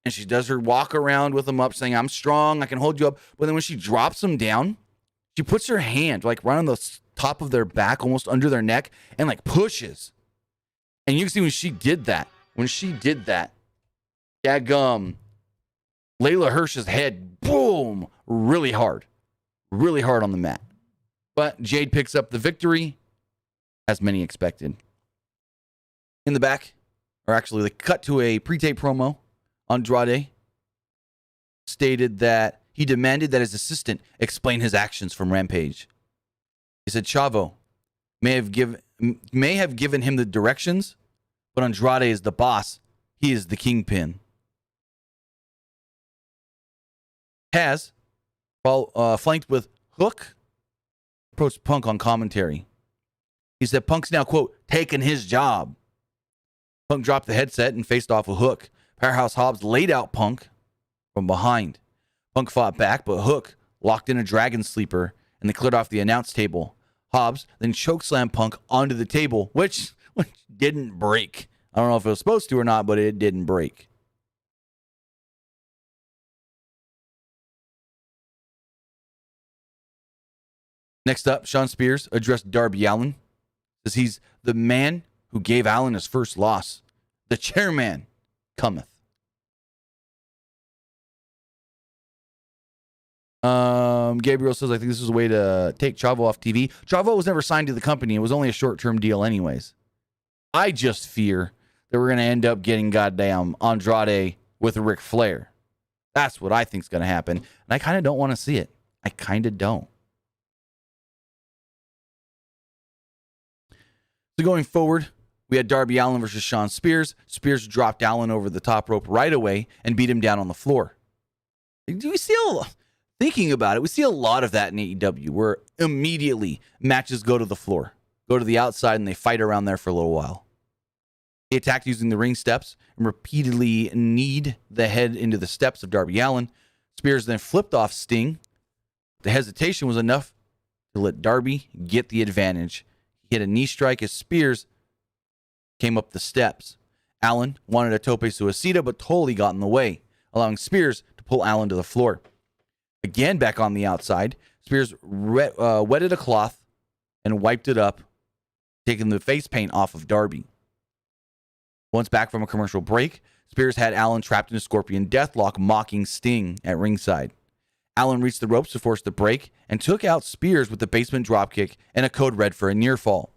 and she does her walk around with them up, saying, I'm strong, I can hold you up. But then when she drops them down, she puts her hand like right on the top of their back, almost under their neck, and like pushes. And you can see when she did that, Leyla Hirsch's head, boom, really hard on the mat. But Jade picks up the victory, as many expected. In the back, or actually they cut to a pre-tape promo. Andrade stated that he demanded that his assistant explain his actions from Rampage. He said Chavo may have given him the directions, but Andrade is the boss. He is the kingpin. Taz, flanked with Hook, approached Punk on commentary. He said Punk's now, quote, taking his job. Punk dropped the headset and faced off with Hook. Powerhouse Hobbs laid out Punk from behind. Punk fought back, but Hook locked in a dragon sleeper and they cleared off the announce table. Hobbs then chokeslammed Punk onto the table, which didn't break. I don't know if it was supposed to or not, but it didn't break. Next up, Shawn Spears addressed Darby Allin. Says he's the man who gave Allin his first loss. The chairman cometh. Gabriel says, I think this is a way to take Chavo off TV. Chavo was never signed to the company. It was only a short-term deal anyways. I just fear that we're going to end up getting goddamn Andrade with Ric Flair. That's what I think is going to happen. And I kind of don't want to see it. I kind of don't. So going forward, we had Darby Allin versus Shawn Spears. Spears dropped Allin over the top rope right away and beat him down on the floor. Do we see thinking about it, we see a lot of that in AEW where immediately matches go to the floor, go to the outside, and they fight around there for a little while. He attacked using the ring steps and repeatedly kneed the head into the steps of Darby Allin. Spears then flipped off Sting. The hesitation was enough to let Darby get the advantage. He hit a knee strike as Spears came up the steps. Allin wanted a tope suicida, but totally got in the way, allowing Spears to pull Allin to the floor. Again, back on the outside, Spears wetted a cloth and wiped it up, taking the face paint off of Darby. Once back from a commercial break, Spears had Allin trapped in a scorpion deathlock, mocking Sting at ringside. Allin reached the ropes to force the break and took out Spears with the basement dropkick and a code red for a near fall.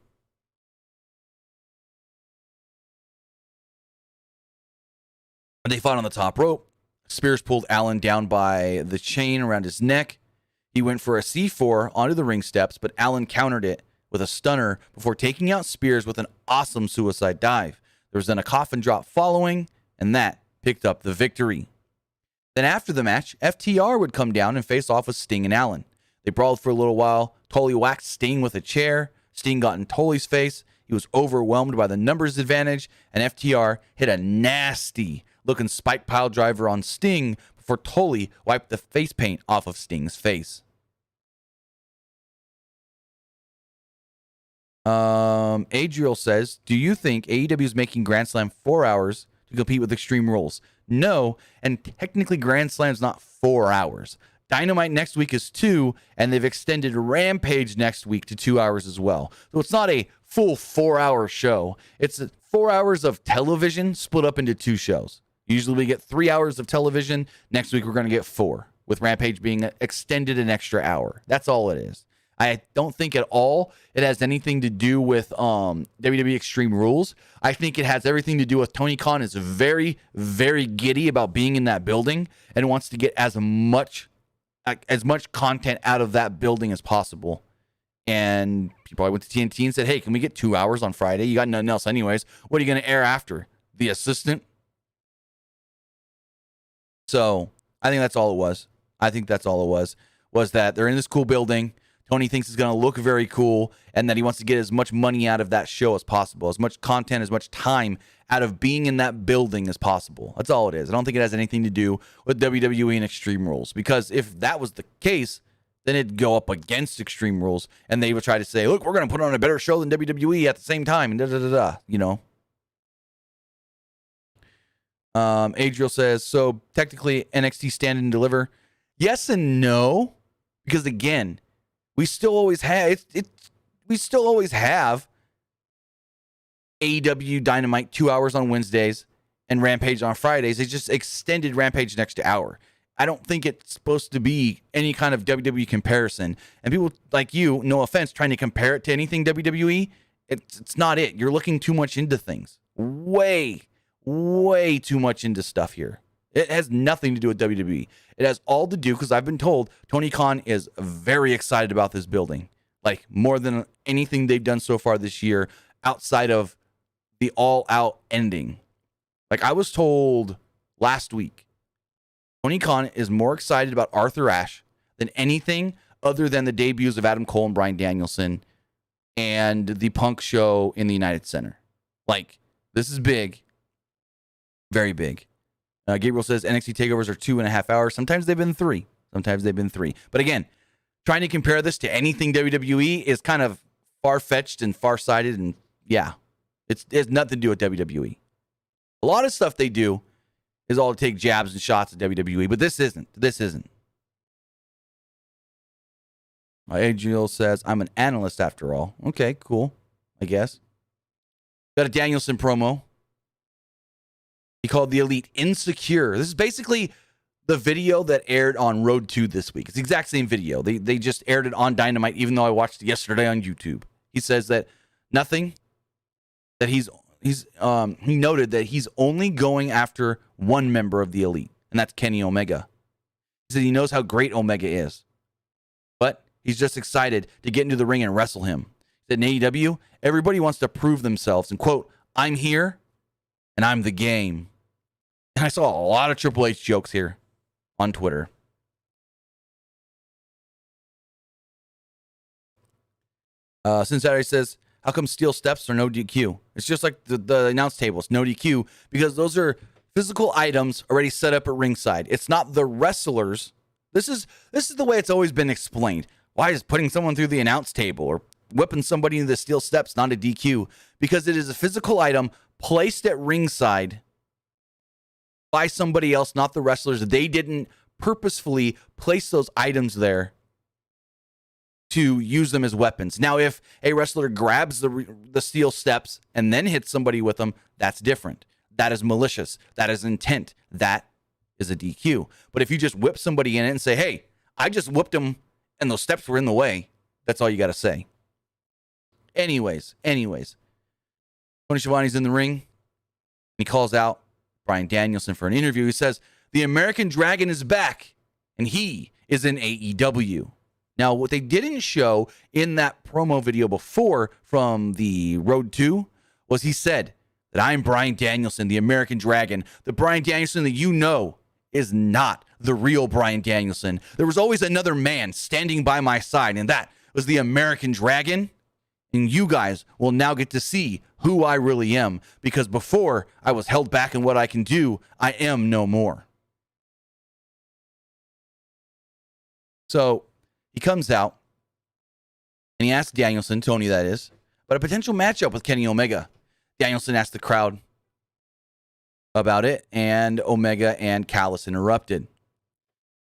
They fought on the top rope. Spears pulled Allin down by the chain around his neck. He went for a C4 onto the ring steps, but Allin countered it with a stunner before taking out Spears with an awesome suicide dive. There was then a coffin drop following, and that picked up the victory. Then after the match, FTR would come down and face off with Sting and Allin. They brawled for a little while. Tully whacked Sting with a chair. Sting got in Tully's face. He was overwhelmed by the numbers advantage, and FTR hit a nasty looking spike pile driver on Sting before Tully wiped the face paint off of Sting's face. Adriel says, do you think AEW is making Grand Slam 4 hours to compete with Extreme Rules? No, and technically Grand Slam's not 4 hours. Dynamite next week is 2, and they've extended Rampage next week to 2 hours as well. So it's not a full 4-hour show. It's 4 hours of television split up into 2 shows. Usually we get 3 hours of television. Next week we're going to get 4, with Rampage being extended an extra hour. That's all it is. I don't think at all it has anything to do with WWE Extreme Rules. I think it has everything to do with Tony Khan is very, very giddy about being in that building and wants to get as much content out of that building as possible. And he probably went to TNT and said, hey, can we get 2 hours on Friday? You got nothing else anyways. What are you going to air after? The Assistant? So I think that's all it was. Was that they're in this cool building. Tony thinks it's going to look very cool, and that he wants to get as much money out of that show as possible, as much content, as much time out of being in that building as possible. That's all it is. I don't think it has anything to do with WWE and Extreme Rules, because if that was the case, then it'd go up against Extreme Rules, and they would try to say, look, we're going to put on a better show than WWE at the same time, and da-da-da-da, you know. Adriel says, so technically NXT Stand and Deliver. Yes and no, because again, we still always have AEW Dynamite 2 hours on Wednesdays and Rampage on Fridays. They just extended Rampage next hour. I don't think it's supposed to be any kind of WWE comparison. And people like you, no offense, trying to compare it to anything WWE, it's not it. You're looking too much into things. Way too much into stuff here. It has nothing to do with WWE. It has all to do, because I've been told Tony Khan is very excited about this building. Like, more than anything they've done so far this year, outside of the all-out ending. Like, I was told last week, Tony Khan is more excited about Arthur Ashe than anything other than the debuts of Adam Cole and Bryan Danielson and the Punk show in the United Center. Like, this is big. Very big. Gabriel says NXT takeovers are 2.5 hours. Sometimes they've been 3. But again, trying to compare this to anything WWE is kind of far-fetched and far-sighted. And yeah, it has nothing to do with WWE. A lot of stuff they do is all to take jabs and shots at WWE, but this isn't. Adriel says, I'm an analyst after all. Okay, cool, I guess. Got a Danielson promo. He called the Elite insecure. This is basically the video that aired on Road 2 this week. It's the exact same video. They just aired it on Dynamite, even though I watched it yesterday on YouTube. He says that nothing, that he noted that he's only going after one member of the Elite, and that's Kenny Omega. He said he knows how great Omega is, but he's just excited to get into the ring and wrestle him. He said in AEW, everybody wants to prove themselves, and quote, I'm here, and I'm the game. And I saw a lot of Triple H jokes here on Twitter. Cincinnati says, how come steel steps are no DQ? It's just like the announce table. It's no DQ because those are physical items already set up at ringside. It's not the wrestlers. This is the way it's always been explained. Why is putting someone through the announce table or whipping somebody into the steel steps not a DQ? Because it is a physical item placed at ringside by somebody else, not the wrestlers. They didn't purposefully place those items there to use them as weapons. Now, if a wrestler grabs the steel steps and then hits somebody with them, that's different. That is malicious. That is intent. That is a DQ. But if you just whip somebody in it and say, hey, I just whipped him and those steps were in the way, that's all you got to say. Anyways, Tony Schiavone's in the ring. He calls out Bryan Danielson for an interview. He says, the American Dragon is back, and he is in AEW. Now, what they didn't show in that promo video before from the Road 2 was he said that I'm Bryan Danielson, the American Dragon. The Bryan Danielson that you know is not the real Bryan Danielson. There was always another man standing by my side, and that was the American Dragon. And you guys will now get to see who I really am, because before I was held back in what I can do, I am no more. So he comes out and he asks Danielson, Tony that is, about a potential matchup with Kenny Omega. Danielson asked the crowd about it, and Omega and Callis interrupted.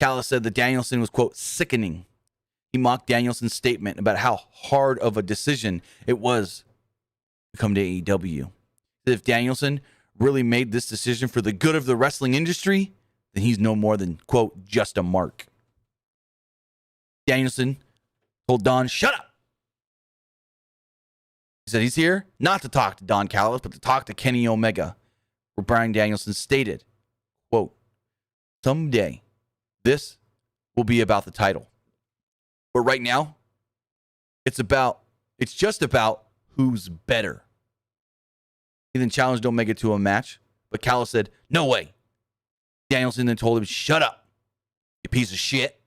Callis said that Danielson was, quote, sickening. He mocked Danielson's statement about how hard of a decision it was to come to AEW. If Danielson really made this decision for the good of the wrestling industry, then he's no more than, quote, just a mark. Danielson told Don, shut up. He said he's here not to talk to Don Callis, but to talk to Kenny Omega, where Bryan Danielson stated, quote, someday this will be about the title. But right now, it's just about who's better. He then challenged Omega to a match, but Callis said, no way. Danielson then told him, shut up, you piece of shit.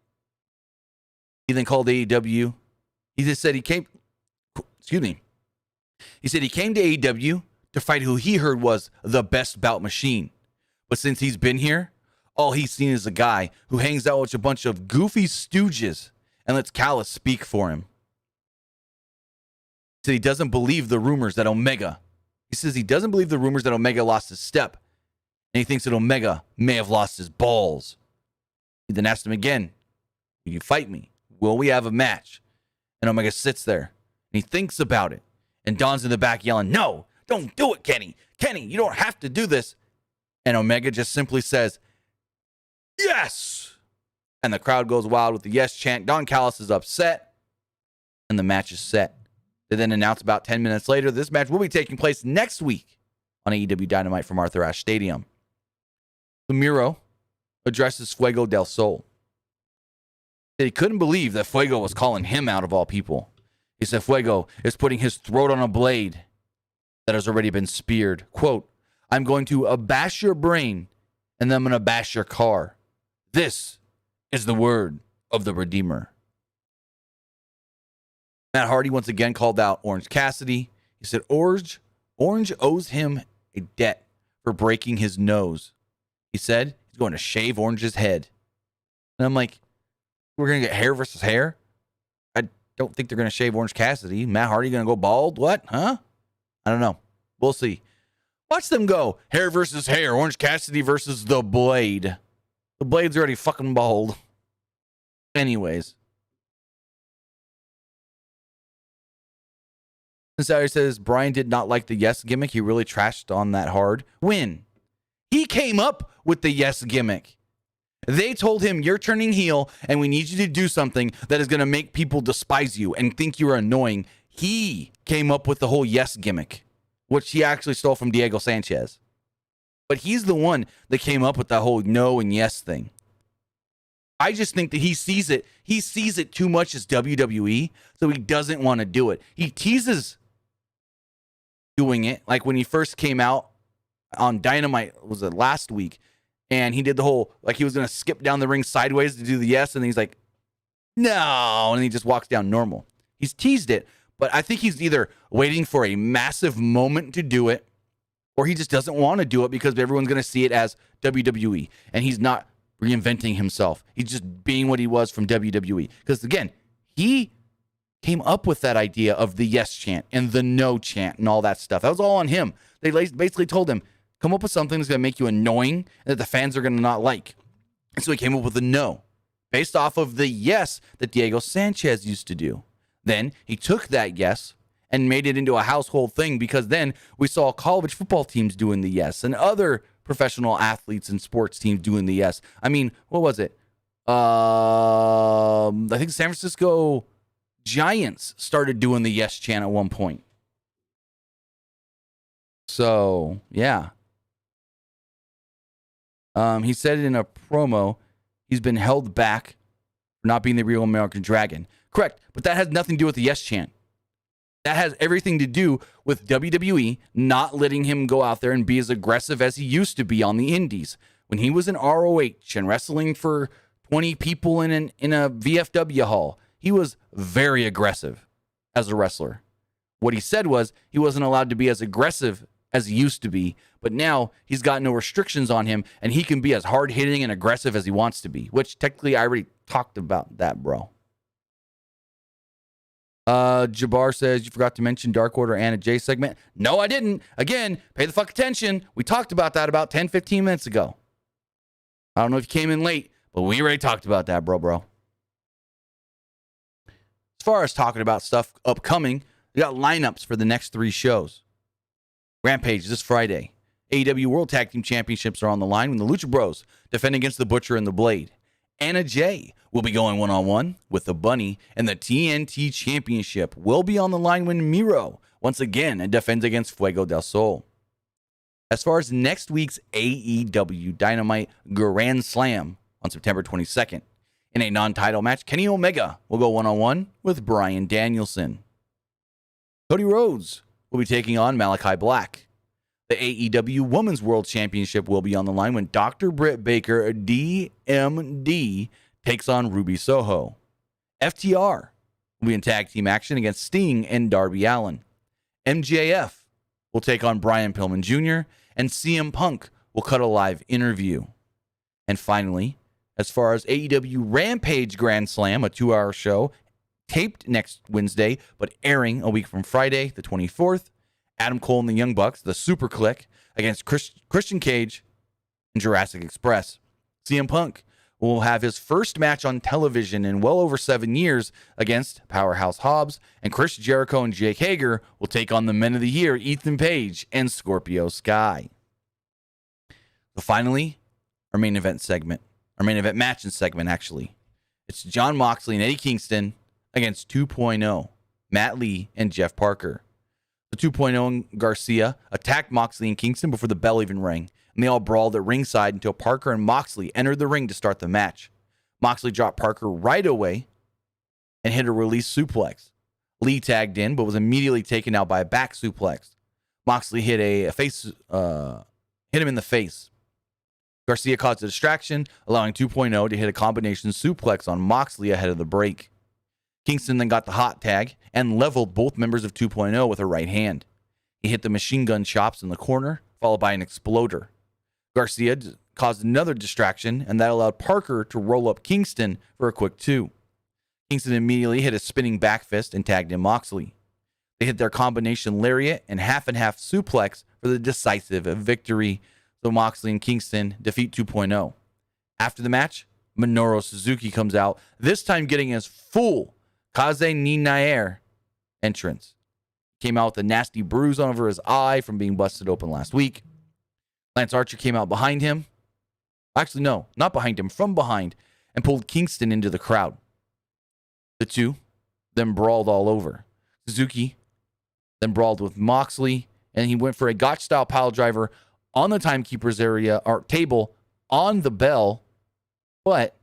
He then called AEW. He just said he came to AEW to fight who he heard was the best bout machine. But since he's been here, all he's seen is a guy who hangs out with a bunch of goofy stooges and lets Callis speak for him. He said he doesn't believe the rumors that Omega lost his step, and he thinks that Omega may have lost his balls. He then asked him again, will you fight me? Will we have a match? And Omega sits there, and he thinks about it. And Don's in the back yelling, no, don't do it, Kenny. Kenny, you don't have to do this. And Omega just simply says, yes. And the crowd goes wild with the yes chant. Don Callis is upset, and the match is set. They then announce about 10 minutes later, this match will be taking place next week on AEW Dynamite from Arthur Ashe Stadium. Ramiro addresses Fuego del Sol. He couldn't believe that Fuego was calling him out of all people. He said Fuego is putting his throat on a blade that has already been speared. Quote, I'm going to bash your brain, and then I'm going to bash your car. This is the word of the Redeemer. Matt Hardy once again called out Orange Cassidy. He said Orange owes him a debt for breaking his nose. He said he's going to shave Orange's head. And I'm like, we're going to get hair versus hair? I don't think they're going to shave Orange Cassidy. Matt Hardy going to go bald? What? Huh? I don't know. We'll see. Watch them go. Hair versus hair. Orange Cassidy versus the Blade. The Blade's already fucking bald. Anyways. Saturday says Bryan did not like the yes gimmick. He really trashed on that hard. When? He came up with the yes gimmick. They told him, you're turning heel, and we need you to do something that is going to make people despise you and think you're annoying. He came up with the whole yes gimmick, which he actually stole from Diego Sanchez. But he's the one that came up with that whole no and yes thing. I just think that he sees it. He sees it too much as WWE, so he doesn't want to do it. He teases doing it, like when he first came out on Dynamite, was it last week? And he did the whole, like he was going to skip down the ring sideways to do the yes, and he's like, no, and he just walks down normal. He's teased it, but I think he's either waiting for a massive moment to do it, or he just doesn't want to do it because everyone's going to see it as WWE, and he's not reinventing himself. He's just being what he was from WWE. Because again, he came up with that idea of the yes chant and the no chant and all that stuff. That was all on him. They basically told him, come up with something that's going to make you annoying and that the fans are going to not like. And so he came up with the no, based off of the yes that Diego Sanchez used to do. Then he took that yes and made it into a household thing, because then we saw college football teams doing the yes and other professional athletes and sports teams doing the yes. I mean, what was it? I think San Francisco Giants started doing the yes chant at one point. So, yeah. He said it in a promo, he's been held back for not being the real American Dragon. Correct, but that has nothing to do with the yes chant. That has everything to do with WWE not letting him go out there and be as aggressive as he used to be on the indies. When he was in ROH and wrestling for 20 people in a VFW hall, he was very aggressive as a wrestler. What he said was he wasn't allowed to be as aggressive as he used to be, but now he's got no restrictions on him, and he can be as hard-hitting and aggressive as he wants to be, which technically I already talked about that, bro. Jabbar says you forgot to mention Dark Order and a J segment. No, I didn't. Again, pay the fuck attention. We talked about that about 10, 15 minutes ago. I don't know if you came in late, but we already talked about that, bro. As far as talking about stuff upcoming, we got lineups for the next 3 shows. Rampage this Friday. AEW World Tag Team Championships are on the line when the Lucha Bros defend against the Butcher and the Blade. Anna Jay will be going one-on-one with the Bunny, and the TNT Championship will be on the line when Miro once again defends against Fuego del Sol. As far as next week's AEW Dynamite Grand Slam on September 22nd, in a non-title match, Kenny Omega will go one-on-one with Bryan Danielson. Cody Rhodes will be taking on Malachi Black. The AEW Women's World Championship will be on the line when Dr. Britt Baker, DMD, takes on Ruby Soho. FTR will be in tag team action against Sting and Darby Allin. MJF will take on Brian Pillman Jr., and CM Punk will cut a live interview. And finally, as far as AEW Rampage Grand Slam, a 2-hour show, taped next Wednesday, but airing a week from Friday, the 24th, Adam Cole and the Young Bucks, the Super Click, against Christian Cage and Jurassic Express. CM Punk will have his first match on television in well over 7 years against Powerhouse Hobbs, and Chris Jericho and Jake Hager will take on the Men of the Year, Ethan Page and Scorpio Sky. So finally, our main event match and segment, actually. It's Jon Moxley and Eddie Kingston against 2.0, Matt Lee and Jeff Parker. The 2.0 and Garcia attacked Moxley and Kingston before the bell even rang, and they all brawled at ringside until Parker and Moxley entered the ring to start the match. Moxley dropped Parker right away and hit a release suplex. Lee tagged in, but was immediately taken out by a back suplex. Moxley hit hit him in the face. Garcia caused a distraction, allowing 2.0 to hit a combination suplex on Moxley ahead of the break. Kingston then got the hot tag and leveled both members of 2.0 with a right hand. He hit the machine gun chops in the corner, followed by an exploder. Garcia caused another distraction, and that allowed Parker to roll up Kingston for a quick 2. Kingston immediately hit a spinning back fist and tagged in Moxley. They hit their combination lariat and half suplex for the decisive victory. So Moxley and Kingston defeat 2.0. After the match, Minoru Suzuki comes out, this time getting his full Kaze ni Nair entrance. Came out with a nasty bruise over his eye from being busted open last week. Lance Archer came out behind him. Actually, no, not behind him, from behind, and pulled Kingston into the crowd. The two then brawled all over. Suzuki then brawled with Moxley, and he went for a Gotch-style pile driver on the timekeeper's area or table on the bell, but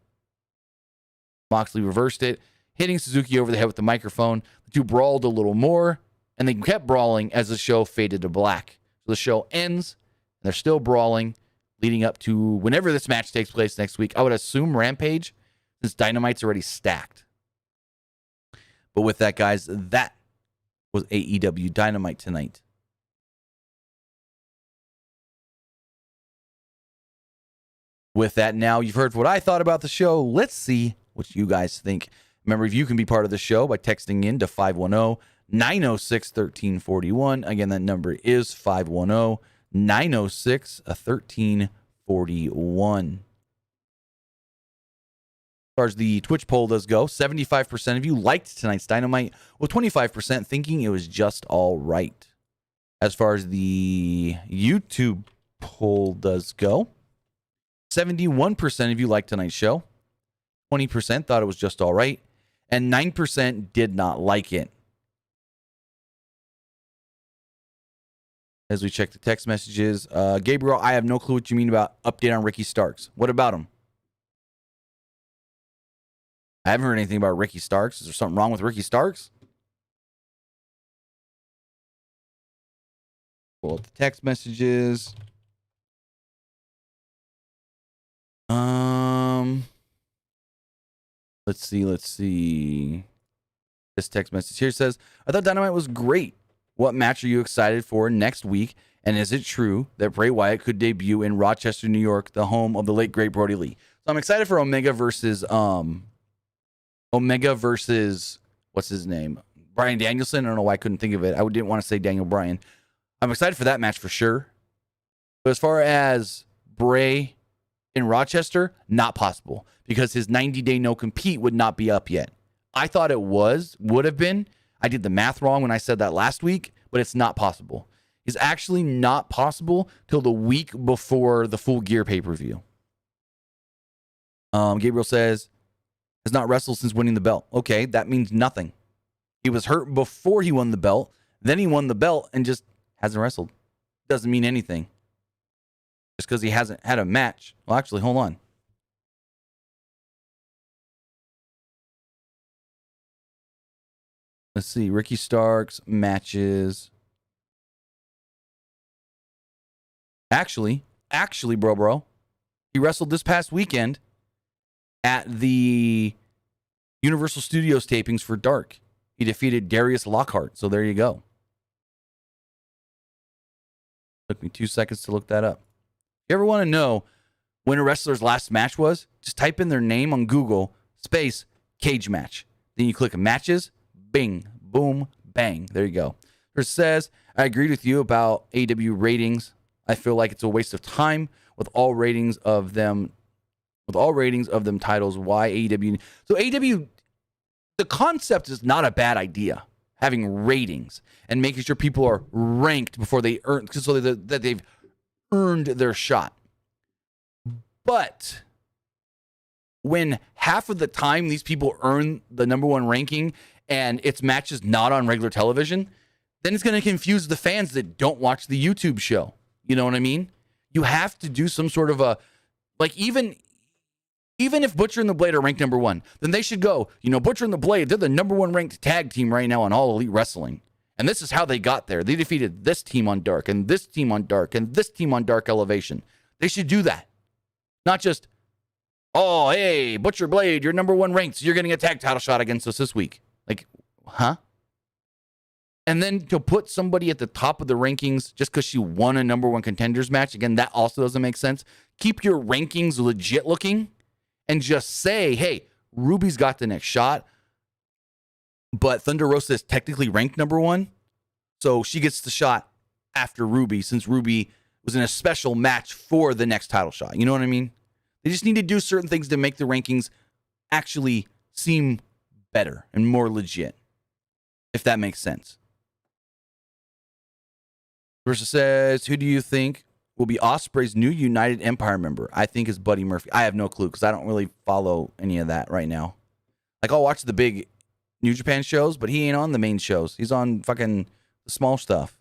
Moxley reversed it, hitting Suzuki over the head with the microphone. The two brawled a little more, and they kept brawling as the show faded to black. So the show ends, and they're still brawling, leading up to whenever this match takes place next week. I would assume Rampage, since Dynamite's already stacked. But with that, guys, that was AEW Dynamite tonight. With that, now you've heard what I thought about the show. Let's see what you guys think. Remember, if you can be part of the show by texting in to 510-906-1341. Again, that number is 510-906-1341. As far as the Twitch poll does go, 75% of you liked tonight's Dynamite, with 25% thinking it was just all right. As far as the YouTube poll does go, 71% of you liked tonight's show, 20% thought it was just all right, and 9% did not like it. As we check the text messages, Gabriel, I have no clue what you mean about update on Ricky Starks. What about him? I haven't heard anything about Ricky Starks. Is there something wrong with Ricky Starks? Pull up the text messages. Let's see. This text message here says, I thought Dynamite was great. What match are you excited for next week? And is it true that Bray Wyatt could debut in Rochester, New York, the home of the late great Brody Lee? So I'm excited for Omega versus what's his name? Bryan Danielson. I don't know why I couldn't think of it. I didn't want to say Daniel Bryan. I'm excited for that match for sure. But as far as Bray in Rochester, not possible because his 90-day no-compete would not be up yet. I thought it would have been. I did the math wrong when I said that last week, but it's not possible. It's actually not possible till the week before the Full Gear pay-per-view. Gabriel says, has not wrestled since winning the belt. Okay, that means nothing. He was hurt before he won the belt. Then he won the belt and just hasn't wrestled. Doesn't mean anything. Just because he hasn't had a match. Well, actually, hold on. Let's see. Ricky Starks matches. Actually, bro. He wrestled this past weekend at the Universal Studios tapings for Dark. He defeated Darius Lockhart. So there you go. Took me 2 seconds to look that up. If you ever want to know when a wrestler's last match was, just type in their name on Google, space, cage match. Then you click matches, bing, boom, bang. There you go. It says, I agreed with you about AEW ratings. I feel like it's a waste of time with all ratings of them titles. Why AEW? So AEW, the concept is not a bad idea. Having ratings and making sure people are ranked before they earn, so that they've earned their shot. But when half of the time these people earn the number one ranking and it's matches not on regular television, then it's going to confuse the fans that don't watch the YouTube show. You know what I mean? You have to do some sort of a, like, even if Butcher and the Blade are ranked number one, then they should go, Butcher and the Blade, they're the number one ranked tag team right now on All Elite Wrestling. And this is how they got there. They defeated this team on Dark and this team on Dark and this team on Dark Elevation. They should do that. Not just, oh, hey, Butcher Blade, you're number one ranked, so you're getting a tag title shot against us this week. Like, huh? And then to put somebody at the top of the rankings just because she won a number one contenders match, again, that also doesn't make sense. Keep your rankings legit looking and just say, hey, Ruby's got the next shot, but Thunder Rosa is technically ranked number one, so she gets the shot after Ruby since Ruby was in a special match for the next title shot. You know what I mean? They just need to do certain things to make the rankings actually seem better and more legit, if that makes sense. Versus says, who do you think will be Ospreay's new United Empire member? I think is Buddy Murphy. I have no clue because I don't really follow any of that right now. Like, I'll watch the big New Japan shows, but he ain't on the main shows. He's on fucking the small stuff.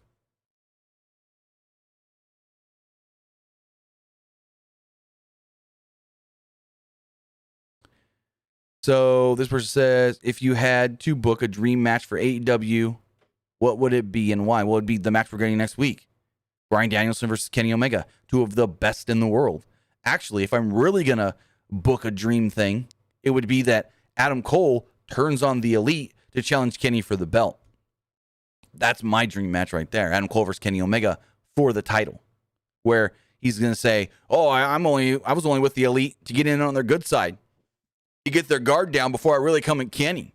So this person says, if you had to book a dream match for AEW, what would it be and why? Well, it'd be the match we're getting next week. Bryan Danielson versus Kenny Omega, two of the best in the world. Actually, if I'm really going to book a dream thing, it would be that Adam Cole turns on the Elite to challenge Kenny for the belt. That's my dream match right there. Adam Cole versus Kenny Omega for the title, where he's going to say, oh, I was only with the Elite to get in on their good side. You get their guard down before I really come at Kenny.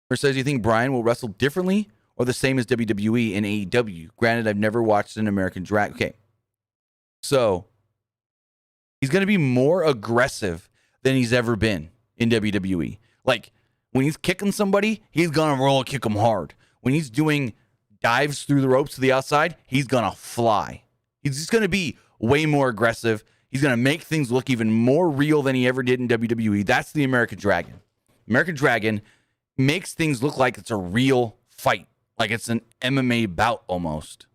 Or says, do you think Bryan will wrestle differently or the same as WWE and AEW? Granted, I've never watched an American Drag. Okay. So he's going to be more aggressive than he's ever been in WWE. Like, when he's kicking somebody, he's going to roll kick them hard. When he's doing dives through the ropes to the outside, he's going to fly. He's just going to be way more aggressive. He's going to make things look even more real than he ever did in WWE. That's the American Dragon. American Dragon makes things look like it's a real fight, like it's an MMA bout almost.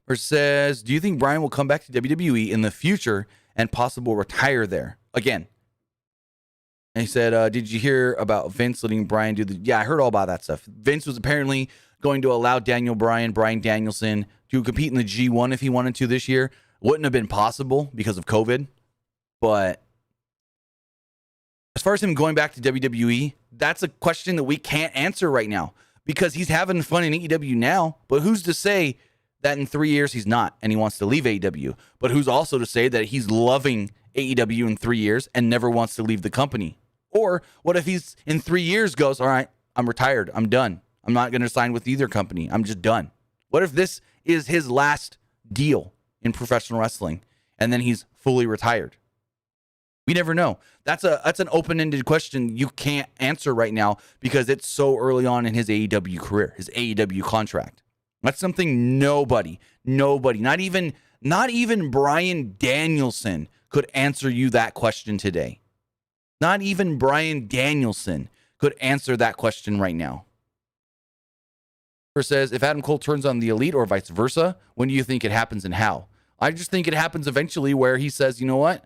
Or says, do you think Bryan will come back to WWE in the future and possibly retire there? Again, and he said, did you hear about Vince letting Bryan do the... Yeah, I heard all about that stuff. Vince was apparently going to allow Bryan Danielson, to compete in the G1 if he wanted to this year. Wouldn't have been possible because of COVID, but as far as him going back to WWE, that's a question that we can't answer right now because he's having fun in AEW now. But who's to say that in 3 years he's not and he wants to leave AEW? But who's also to say that he's loving AEW in 3 years and never wants to leave the company? Or what if he's in 3 years goes, all right, I'm retired. I'm done. I'm not going to sign with either company. I'm just done. What if this is his last deal in professional wrestling and then he's fully retired? We never know. That's an open-ended question you can't answer right now because it's so early on in his AEW career, his AEW contract. That's something nobody, not even Bryan Danielson could answer you that question today. Not even Bryan Danielson could answer that question right now. Says, if Adam Cole turns on the Elite or vice versa, when do you think it happens and how? I just think it happens eventually where he says, you know what?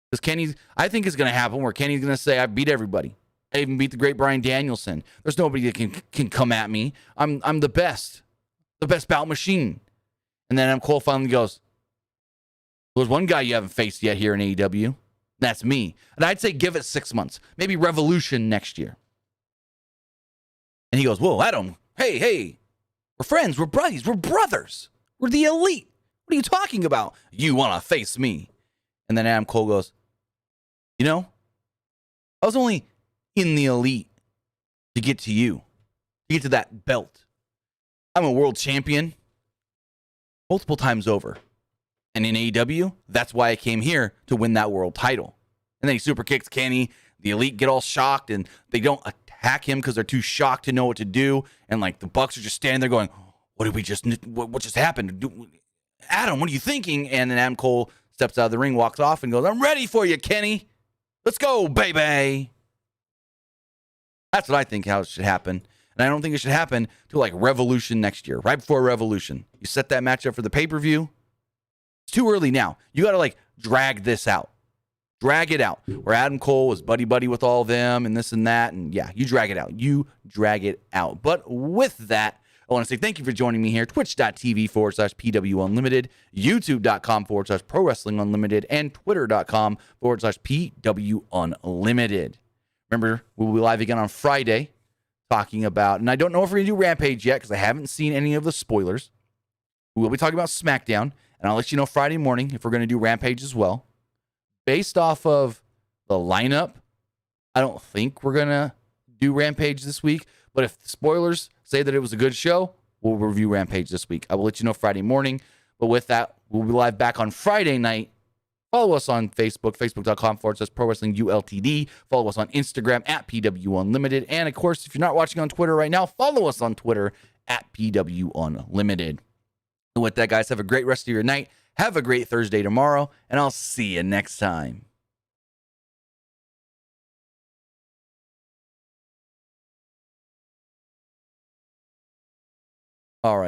Because I think it's going to happen where Kenny's going to say, I beat everybody. I even beat the great Bryan Danielson. There's nobody that can come at me. I'm the best bout machine. And then Adam Cole finally goes, there's one guy you haven't faced yet here in AEW. That's me. And I'd say give it 6 months. Maybe Revolution next year. And he goes, whoa, Adam, hey, we're friends, we're buddies, we're brothers. We're the Elite. What are you talking about? You want to face me. And then Adam Cole goes, you know, I was only in the Elite to get to you, to get to that belt. I'm a world champion multiple times over. And in AEW, that's why I came here to win that world title. And then he super kicks Kenny. The Elite get all shocked and they don't attack him because they're too shocked to know what to do. And like the Bucks are just standing there going, what just happened? Adam, what are you thinking? And then Adam Cole steps out of the ring, walks off and goes, I'm ready for you, Kenny. Let's go, BayBay. That's what I think how it should happen. And I don't think it should happen till like Revolution next year, right before Revolution. You set that match up for the pay-per-view. It's too early now. You got to like drag this out. Drag it out. Where Adam Cole was buddy-buddy with all of them and this and that. And yeah, you drag it out. You drag it out. But with that, I want to say thank you for joining me here. Twitch.tv/PW Unlimited, YouTube.com/Pro Wrestling Unlimited, and Twitter.com/PW Unlimited. Remember, we'll be live again on Friday talking about, and I don't know if we're going to do Rampage yet because I haven't seen any of the spoilers. We will be talking about SmackDown, and I'll let you know Friday morning if we're going to do Rampage as well. Based off of the lineup, I don't think we're going to do Rampage this week, but if the spoilers say that it was a good show, we'll review Rampage this week. I will let you know Friday morning. But with that, we'll be live back on Friday night. Follow us on Facebook, facebook.com/Pro Wrestling ULTD. Follow us on Instagram @PW Unlimited. And of course, if you're not watching on Twitter right now, follow us on Twitter @PW Unlimited. And with that, guys, have a great rest of your night. Have a great Thursday tomorrow, and I'll see you next time. All right.